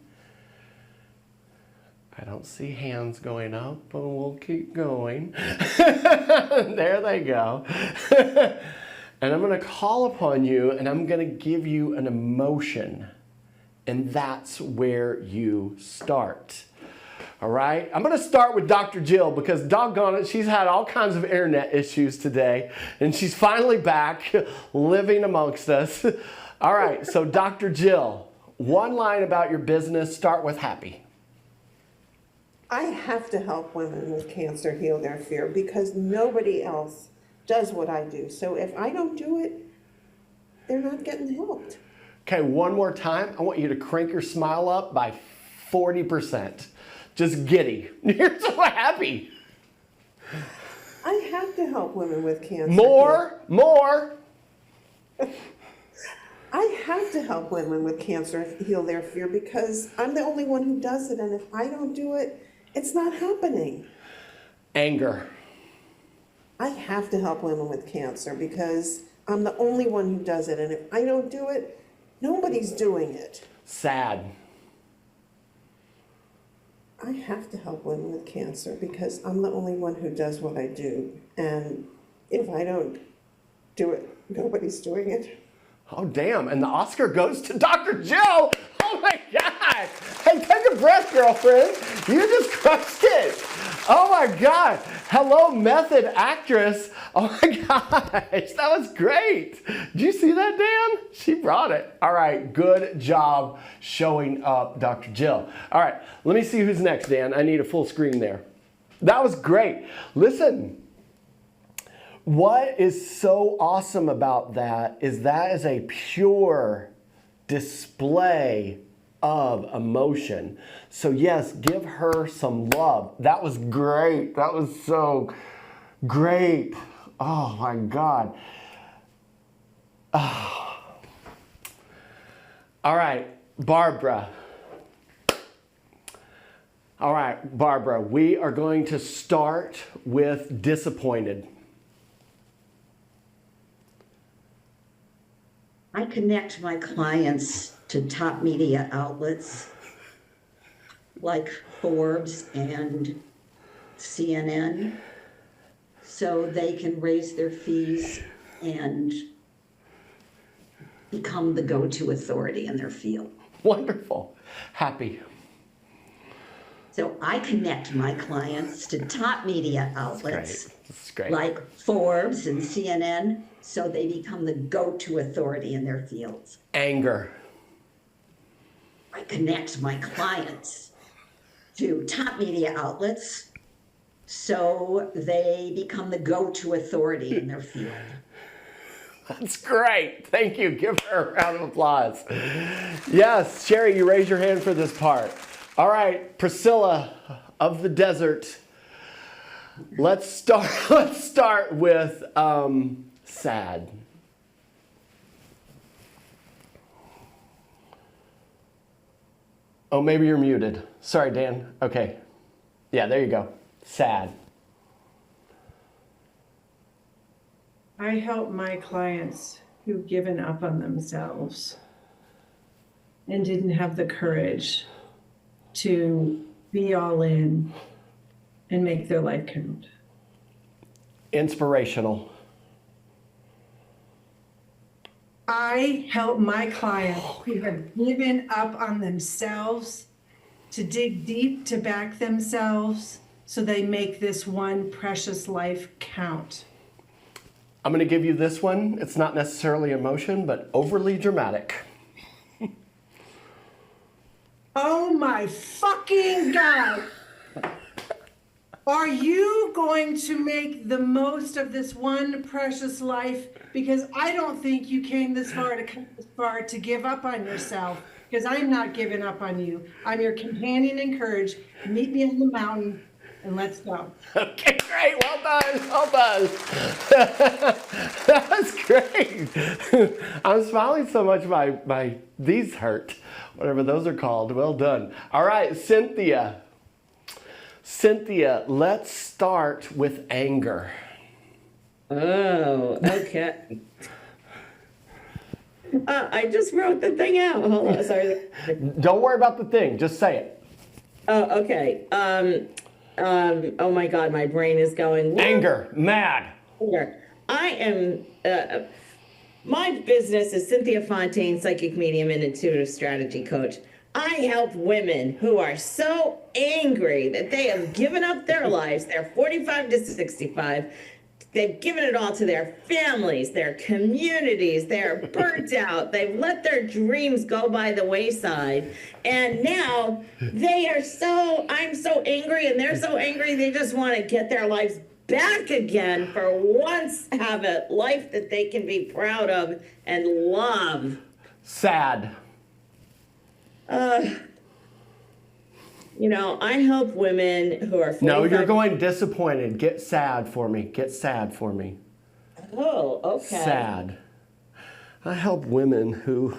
I don't see hands going up, but we'll keep going. There they go. And I'm going to call upon you, and I'm going to give you an emotion. And that's where you start. All right? I'm going to start with Dr. Jill because, doggone it, she's had all kinds of internet issues today. And she's finally back living amongst us. All right, so Dr. Jill, one line about your business. Start with happy. I have to help women with cancer heal their fear because nobody else does what I do. So if I don't do it, they're not getting helped. Okay, one more time. I want you to crank your smile up by 40%. Just giddy. You're so happy. I have to help women with cancer. More. I have to help women with cancer heal their fear because I'm the only one who does it. And if I don't do it, it's not happening. Anger. I have to help women with cancer because I'm the only one who does it. And if I don't do it, nobody's doing it. Sad. I have to help women with cancer because I'm the only one who does what I do. And if I don't do it, nobody's doing it. Oh, damn. And the Oscar goes to Dr. Jill. Oh, my God. Hey, take a breath, girlfriend. You just crushed it. Oh, my God. Hello, method actress. Oh, my gosh. That was great. Did you see that, Dan? She brought it. All right. Good job showing up, Dr. Jill. All right. Let me see who's next, Dan. I need a full screen there. That was great. Listen. What is so awesome about that is a pure display of emotion. So yes, give her some love. That was great. That was so great. Oh my God. Oh. All right, Barbara. All right, Barbara, we are going to start with disappointed. I connect my clients to top media outlets like Forbes and CNN so they can raise their fees and become the go-to authority in their field. Wonderful. Happy. So I connect my clients to top media outlets That's great. like Forbes and CNN so they become the go-to authority in their fields. Anger. I connect my clients to top media outlets so they become the go-to authority in their field. That's great. Thank you. Give her a round of applause. Yes, Sherry, you raise your hand for this part. All right, Priscilla of the desert. Let's start with sad. Oh, maybe you're muted. Sorry, Dan. Okay. Yeah, there you go. Sad. I help my clients who've given up on themselves and didn't have the courage to be all in and make their life count. Inspirational. I help my clients who have given up on themselves to dig deep to back themselves so they make this one precious life count. I'm going to give you this one. It's not necessarily emotion, but overly dramatic. Oh my fucking God. Are you going to make the most of this one precious life? Because I don't think you came this far to give up on yourself. because I'm not giving up on you. I'm your companion and courage. Meet me on the mountain and let's go. Okay, great. Well done. Well done. That was great. I'm smiling so much my these hurt, whatever those are called. Well done. All right, Cynthia. Cynthia, let's start with anger. Oh, okay. I just wrote the thing out. Hold on, sorry. Don't worry about the thing. Just say it. Oh, okay. Oh my God, my brain is going. Anger, mad. Anger. I am. My business is Cynthia Fontaine, psychic medium and intuitive strategy coach. I help women who are so angry that they have given up their lives. They're 45 to 65. They've given it all to their families, their communities. They're burnt out. They've let their dreams go by the wayside. And now I'm so angry and they're so angry. They just want to get their lives back again for once, have a life that they can be proud of and love. Sad. I help women who are 45. No, you're going disappointed. Get sad for me. Get sad for me. Oh, okay. Sad. I help women who...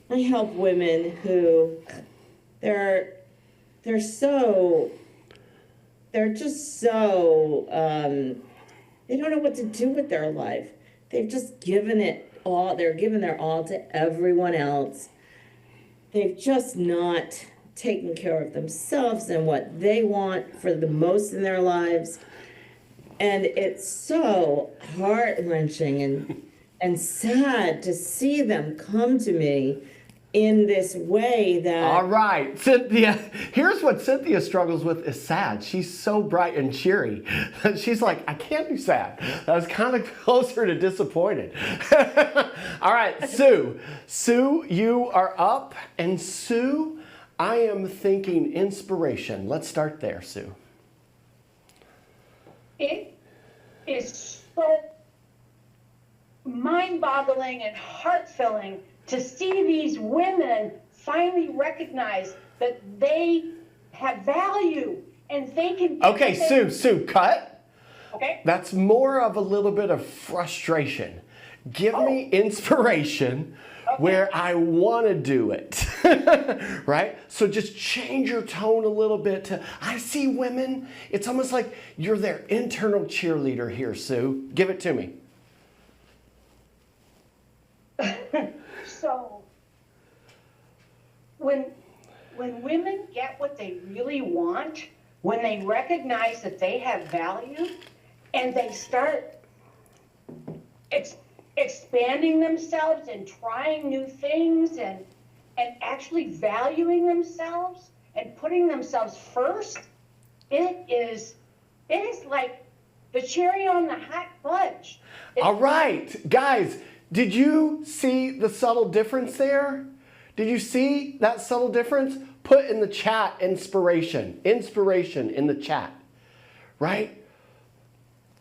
I help women who they're just so they don't know what to do with their life. They've just given it all. They're giving their all to everyone else. They've just not taken care of themselves and what they want for the most in their lives. And it's so heart-wrenching and sad to see them come to me in this way that... All right, Cynthia, here's what Cynthia struggles with is sad. She's so bright and cheery. She's like, I can't do sad. I was kind of closer to disappointed. All right, Sue. Sue, you are up. And Sue, I am thinking inspiration. Let's start there, Sue. It is so mind-boggling and heart-filling to see these women finally recognize that they have value and they can... Okay, Sue, cut. Okay. That's more of a little bit of frustration. Give me inspiration where I want to do it, right? So just change your tone a little bit to, I see women. It's almost like you're their internal cheerleader here, Sue. Give it to me. So when women get what they really want, when they recognize that they have value and they start expanding themselves and trying new things and actually valuing themselves and putting themselves first, it is like the cherry on the hot fudge. All right, guys, did you see the subtle difference there? Did you see that subtle difference? Put in the chat inspiration in the chat, right?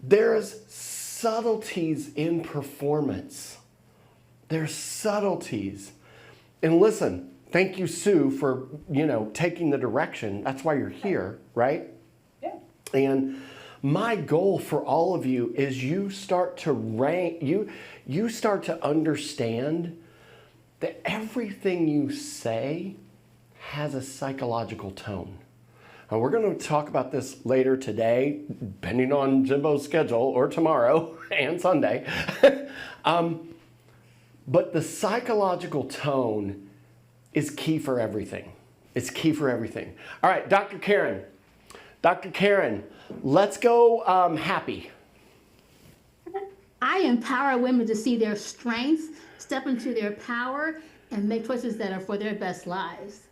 There's subtleties in performance. There's subtleties. And listen, thank you, Sue, for, taking the direction. That's why you're here, right? Yeah. And my goal for all of you is you start to rank, you start to understand that everything you say has a psychological tone. And we're going to talk about this later today, depending on Jimbo's schedule, or tomorrow and Sunday. But the psychological tone is key for everything. It's key for everything. All right, Dr. Karen. Dr. Karen, let's go happy. I empower women to see their strengths, step into their power, and make choices that are for their best lives.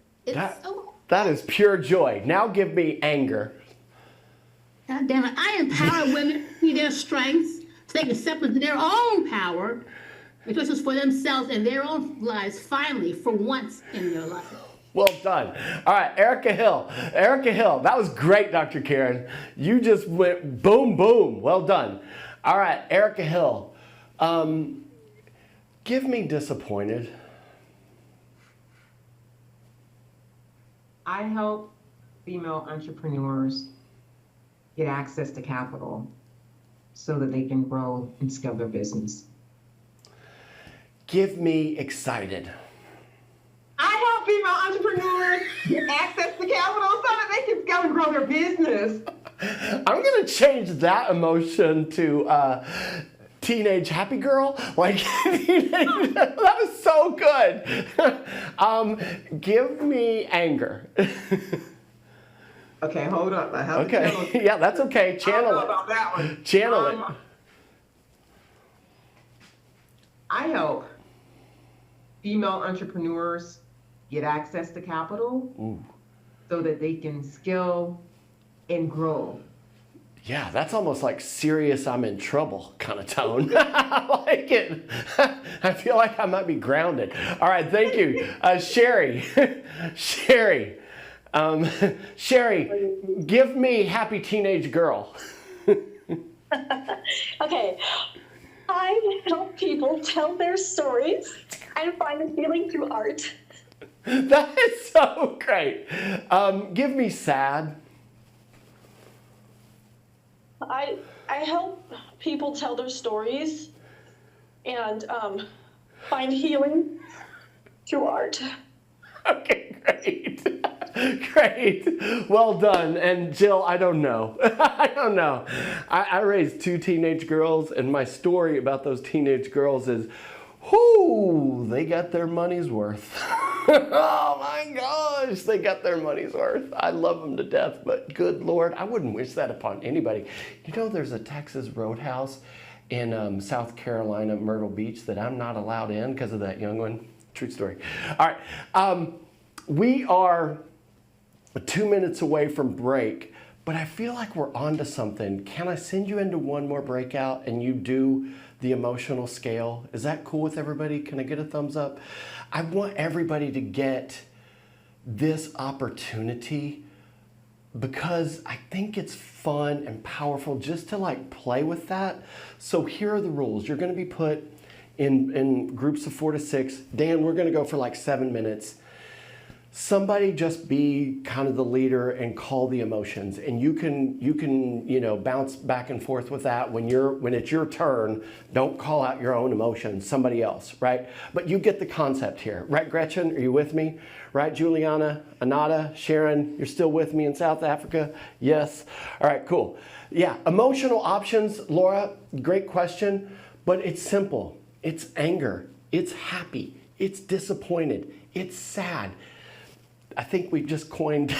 That is pure joy. Now give me anger. God damn it. I empower women to see their strengths, so they can step into their own power, make choices for themselves and their own lives, finally, for once in their life. Well done. All right, Erica Hill. Erica Hill, that was great, Dr. Karen. You just went boom, boom. Well done. All right, Erica Hill. Give me disappointed. I help female entrepreneurs get access to capital so that they can grow and scale their business. Give me excited. I help female entrepreneurs get access to capital so that they can scale and grow their business. I'm gonna change that emotion to teenage happy girl. Like, that was so good. Give me anger. Okay, hold up. I have Okay, to yeah, that's okay. Channel I don't know it. about that one. Channel it. I help female entrepreneurs get access to capital so that they can scale and grow. Yeah, that's almost like serious I'm in trouble kind of tone. I like it. I feel like I might be grounded. All right, thank you. Sherry. Sherry. Sherry, give me happy teenage girl. Okay. I help people tell their stories and find the healing through art. That is so great. Give me sad. I help people tell their stories and find healing through art. Okay, great. Great. Well done. And Jill, I don't know. I don't know. I raised 2 teenage girls, and my story about those teenage girls is, whoo, they got their money's worth. Oh my gosh, they got their money's worth. I love them to death, but good Lord, I wouldn't wish that upon anybody. You know, there's a Texas Roadhouse in South Carolina, Myrtle Beach, that I'm not allowed in because of that young one. True story. All right, we are 2 minutes away from break, but I feel like we're onto something. Can I send you into one more breakout and you do the emotional scale? Is that cool with everybody? Can I get a thumbs up? I want everybody to get this opportunity because I think it's fun and powerful just to like play with that. So here are the rules. You're going to be put in groups of 4 to 6. Dan, we're going to go for like 7 minutes. Somebody just be kind of the leader and call the emotions, and you can bounce back and forth with that when it's your turn. Don't call out your own emotions, somebody else, right? But you get the concept here, right? Gretchen, are you with me? Right, Juliana, Anada, Sharon, you're still with me in South Africa? Yes. All right, cool. Yeah, emotional options, Laura, great question, but it's simple. It's anger, it's happy, it's disappointed, it's sad. I think we just coined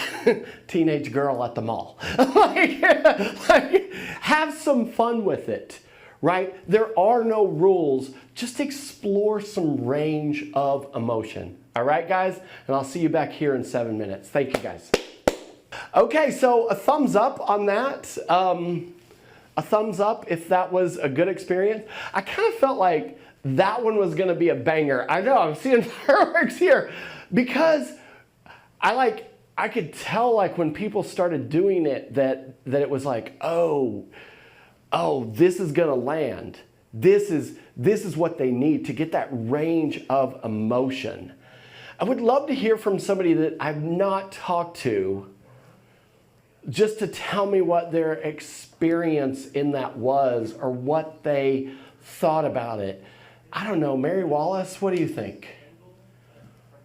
teenage girl at the mall. like, have some fun with it, right? There are no rules. Just explore some range of emotion. All right, guys? And I'll see you back here in 7 minutes. Thank you, guys. Okay, so a thumbs up on that. A thumbs up if that was a good experience. I kind of felt like that one was going to be a banger. I know, I'm seeing fireworks here because I could tell like when people started doing it that it was like, oh, this is gonna land. This is what they need to get that range of emotion. I would love to hear from somebody that I've not talked to just to tell me what their experience in that was or what they thought about it. I don't know, Mary Wallace, what do you think?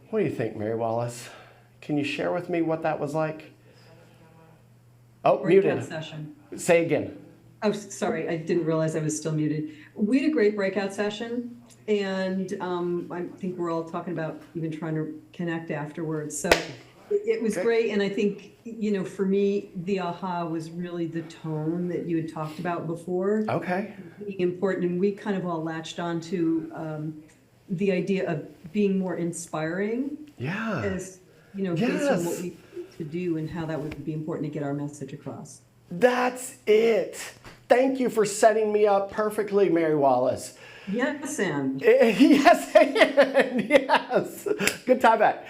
What do you think, Mary Wallace? Can you share with me what that was like? Oh, breakout muted. Session. Say again. Oh, sorry, I didn't realize I was still muted. We had a great breakout session, and I think we're all talking about even trying to connect afterwards. So it was great, and I think, for me, the aha was really the tone that you had talked about before. Okay. Being important, and we kind of all latched onto the idea of being more inspiring. Yeah. As based on what we need to do and how that would be important to get our message across. That's it. Thank you for setting me up perfectly, Mary Wallace. Yes, Sam. Yes, and yes. Good time back.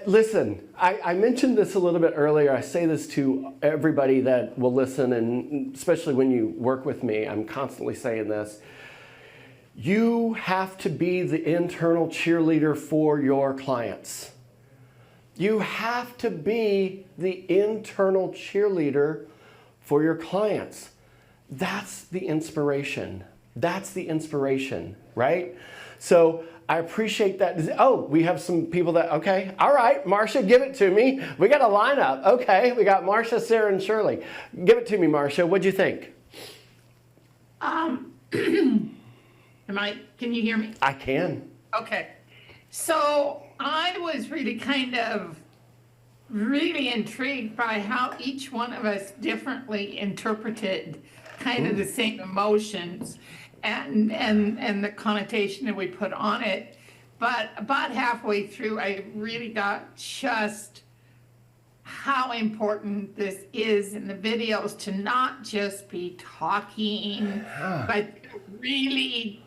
Listen, I mentioned this a little bit earlier. I say this to everybody that will listen, and especially when you work with me, I'm constantly saying this. You have to be the internal cheerleader for your clients. You have to be the internal cheerleader for your clients. That's the inspiration. That's the inspiration, right? So I appreciate that. Oh, we have some people that, okay. All right, Marcia, give it to me. We got a lineup. Okay, we got Marcia, Sarah, and Shirley. Give it to me, Marcia. What'd you think? Can you hear me? I can. Okay. So I was really really intrigued by how each one of us differently interpreted kind of the same emotions and the connotation that we put on it. But about halfway through, I really got just how important this is in the videos to not just be talking, but really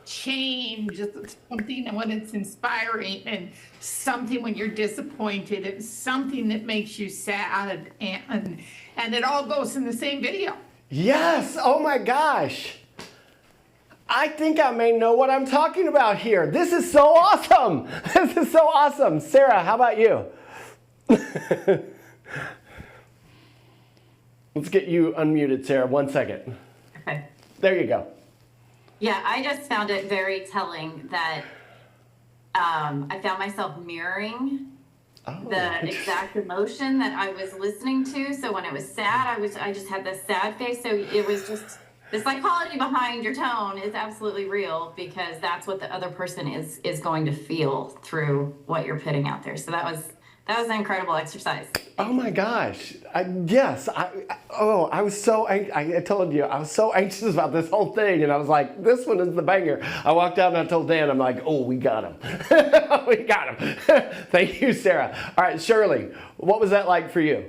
change something when it's inspiring, and something when you're disappointed, and something that makes you sad, and it all goes in the same video. Yes, oh my gosh. I think I may know what I'm talking about here. This is so awesome. This is so awesome. Sarah, how about you? Let's get you unmuted, Sarah. 1 second. Okay. There you go. Yeah, I just found it very telling that I found myself mirroring the exact emotion that I was listening to. So when it was sad, I just had this sad face. So it was just the psychology behind your tone is absolutely real, because that's what the other person is going to feel through what you're putting out there. So that was an incredible exercise. Oh my gosh. I was so, I told you, I was so anxious about this whole thing. And I was like, this one is the banger. I walked out and I told Dan, I'm like, oh, we got him. We got him. Thank you, Sarah. All right, Shirley, what was that like for you?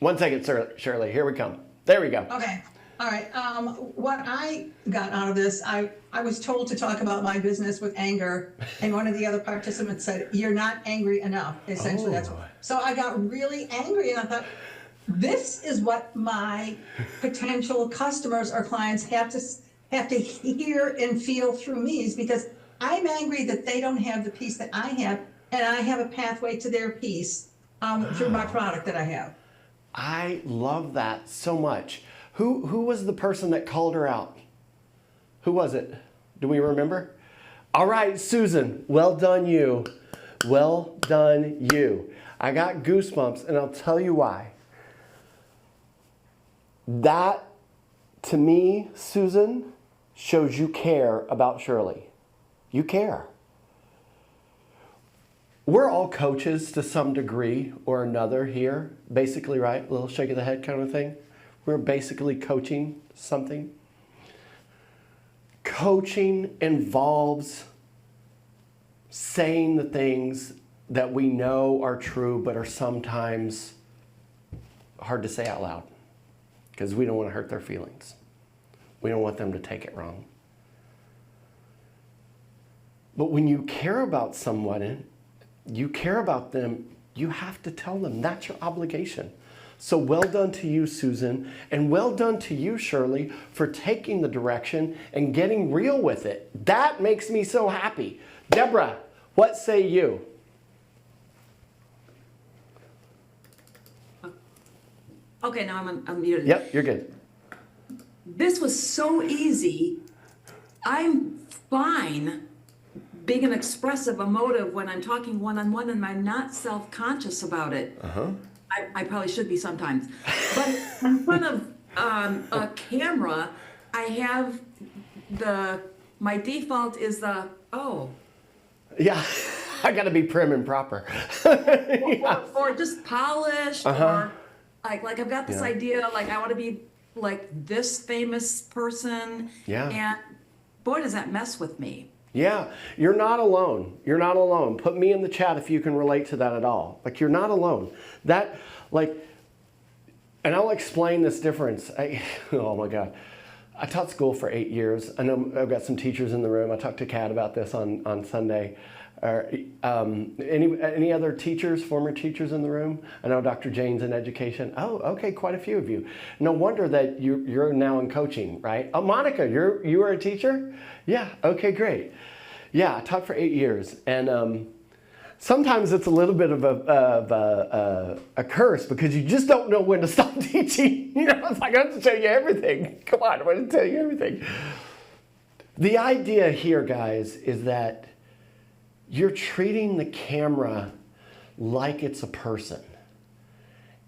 1 second, Shirley. Here we come. There we go. Okay. All right. What I got out of this, I was told to talk about my business with anger, and one of the other participants said, "You're not angry enough." Essentially, that's what. So I got really angry, and I thought, this is what my potential customers or clients have to hear and feel through me, is because I'm angry that they don't have the peace that I have, and I have a pathway to their peace through my product that I have. I love that so much. Who was the person that called her out? Who was it? Do we remember? All right, Susan, well done you. Well done you. I got goosebumps, and I'll tell you why. That, to me, Susan, shows you care about Shirley. You care. We're all coaches to some degree or another here, basically, right? A little shake of the head kind of thing. We're basically coaching something. Coaching involves saying the things that we know are true but are sometimes hard to say out loud because we don't want to hurt their feelings. We don't want them to take it wrong. But when you care about someone, you care about them, you have to tell them. That's your obligation. So well done to you, Susan, and well done to you, Shirley, for taking the direction and getting real with it. That makes me so happy. Deborah, what say you? Okay, now I'm muted. Yep, you're good. This was so easy. I'm fine being an expressive, emotive when I'm talking one-on-one, and I'm not self-conscious about it. Uh-huh. I probably should be sometimes. But in front of a camera, I have my default is Yeah, I gotta be prim and proper. or just polished, or like I've got this idea, like I want to be like this famous person. Yeah. And boy, does that mess with me. Yeah, you're not alone. You're not alone. Put me in the chat if you can relate to that at all. Like, you're not alone. That, like, and I'll explain this difference. Oh my God. I taught school for 8 years. I know I've got some teachers in the room. I talked to Kat about this on Sunday. Any other teachers, former teachers in the room? I know Dr. Jane's in education. Oh, okay, quite a few of you. No wonder that you're now in coaching, right? Oh, Monica, you were a teacher? Yeah, okay, great. Yeah, I taught for 8 years, and sometimes it's a little bit of a curse because you just don't know when to stop teaching. You know, it's like, I have to tell you everything. Come on, I want to tell you everything. The idea here, guys, is that you're treating the camera like it's a person.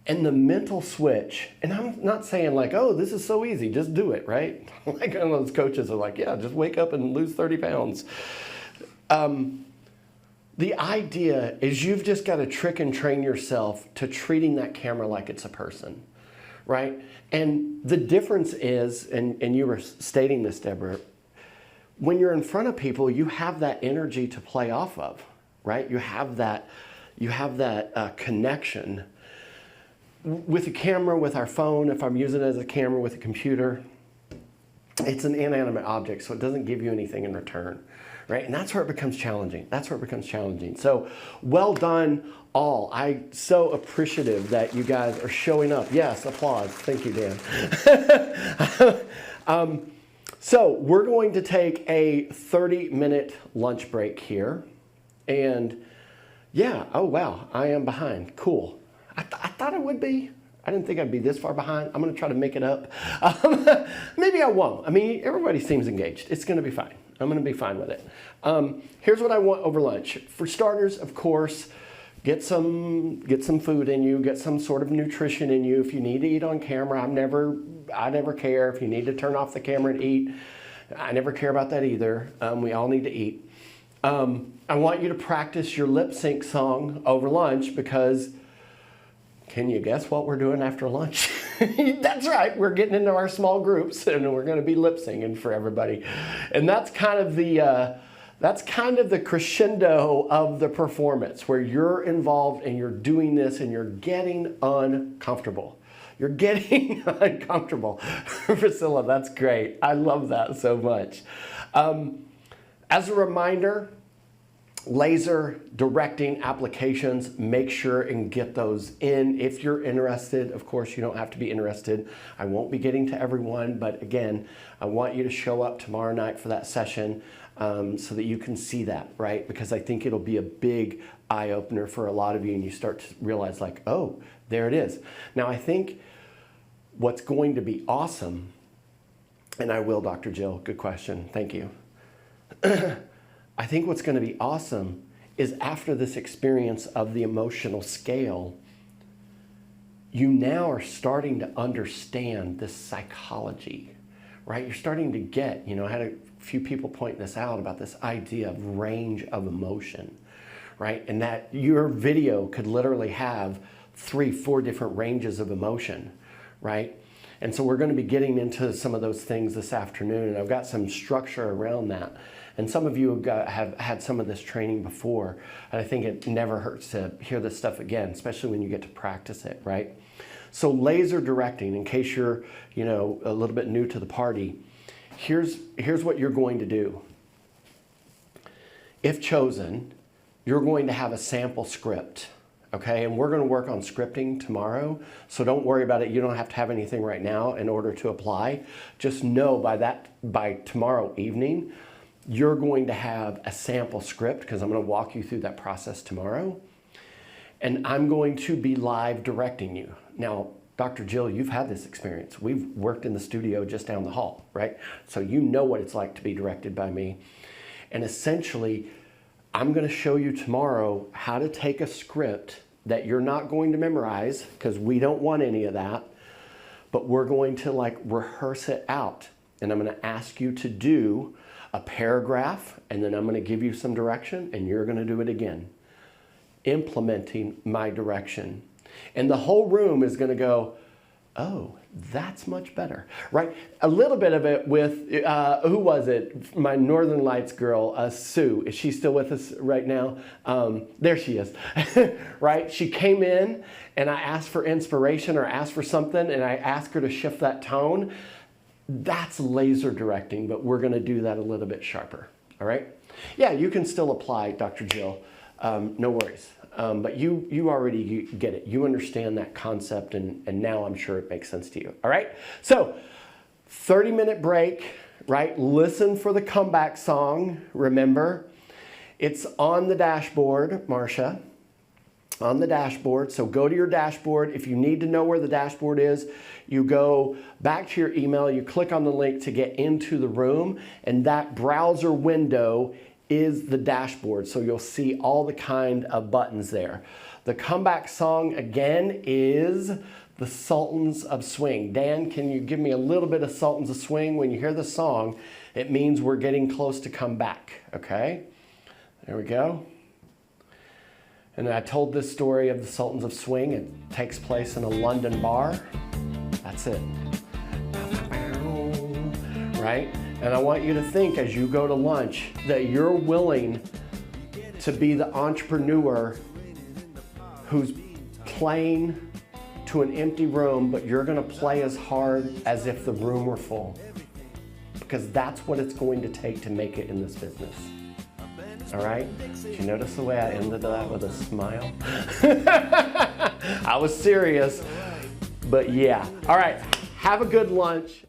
And the mental switch, and I'm not saying like, oh, this is so easy, just do it, right? Like one of those coaches are like, yeah, just wake up and lose 30 pounds. The idea is you've just got to trick and train yourself to treating that camera like it's a person, right? And the difference is, and you were stating this, Deborah, when you're in front of people, you have that energy to play off of, right? You have that connection. With a camera, with our phone, if I'm using it as a camera with a computer, it's an inanimate object, so it doesn't give you anything in return, right? And that's where it becomes challenging. So well done all. I'm so appreciative that you guys are showing up. Yes, applause. Thank you, Dan. So we're going to take a 30-minute lunch break here. And yeah, oh wow, I am behind. Cool. I thought I would be. I didn't think I'd be this far behind. I'm going to try to make it up. Maybe I won't. I mean, everybody seems engaged. It's going to be fine. I'm going to be fine with it. Here's what I want over lunch. For starters, of course, get some food in you. Get some sort of nutrition in you. If you need to eat on camera, I never care. If you need to turn off the camera and eat, I never care about that either. We all need to eat. I want you to practice your lip sync song over lunch because can you guess what we're doing after lunch? That's right, we're getting into our small groups and we're going to be lip singing for everybody. And that's kind of the crescendo of the performance where you're involved and you're doing this and you're getting uncomfortable. You're getting uncomfortable. Priscilla, that's great. I love that so much. As a reminder, laser directing applications, make sure and get those in. If you're interested, of course, you don't have to be interested. I won't be getting to everyone, but again, I want you to show up tomorrow night for that session so that you can see that, right? Because I think it'll be a big eye-opener for a lot of you and you start to realize like, oh, there it is. Now, I think what's going to be awesome, and I will, Dr. Jill, good question, thank you. I think what's going to be awesome is after this experience of the emotional scale, you now are starting to understand this psychology, right? You're starting to get, I had a few people point this out about this idea of range of emotion, right? And that your video could literally have 3-4 different ranges of emotion, right? And so we're going to be getting into some of those things this afternoon, and I've got some structure around that. And some of you have had some of this training before, and I think it never hurts to hear this stuff again, especially when you get to practice it, right? So laser directing, in case you're, a little bit new to the party, here's what you're going to do. If chosen, you're going to have a sample script, okay? And we're going to work on scripting tomorrow, so don't worry about it. You don't have to have anything right now in order to apply. Just know by tomorrow evening, you're going to have a sample script because I'm going to walk you through that process tomorrow. And I'm going to be live directing you. Now, Dr. Jill, you've had this experience. We've worked in the studio just down the hall, right? So you know what it's like to be directed by me. And essentially, I'm going to show you tomorrow how to take a script that you're not going to memorize because we don't want any of that, but we're going to rehearse it out. And I'm going to ask you to do a paragraph, and then I'm going to give you some direction, and you're going to do it again, implementing my direction. And the whole room is going to go, oh, that's much better, right? A little bit of it with, who was it? My Northern Lights girl, Sue. Is she still with us right now? There she is, right? She came in, and I asked for inspiration or asked for something, and I asked her to shift that tone. That's laser directing, but we're going to do that a little bit sharper, all right? Yeah, you can still apply, Dr. Jill, no worries. But you already get it. You understand that concept, and now I'm sure it makes sense to you, all right? So 30-minute break, right? Listen for the comeback song, remember? It's on the dashboard, Marcia. On the dashboard. So go to your dashboard. If you need to know where the dashboard is, you go back to your email, you click on the link to get into the room, and that browser window is the dashboard. So you'll see all the kind of buttons there. The comeback song again is the Sultans of Swing. Dan, can you give me a little bit of Sultans of Swing? When you hear the song, it means we're getting close to come back, okay? There we go. And I told this story of the Sultans of Swing. It takes place in a London bar. That's it. Right? And I want you to think as you go to lunch that you're willing to be the entrepreneur who's playing to an empty room, but you're gonna play as hard as if the room were full. Because that's what it's going to take to make it in this business. All right? Did you notice the way I ended that with a smile? I was serious, but yeah. All right, have a good lunch.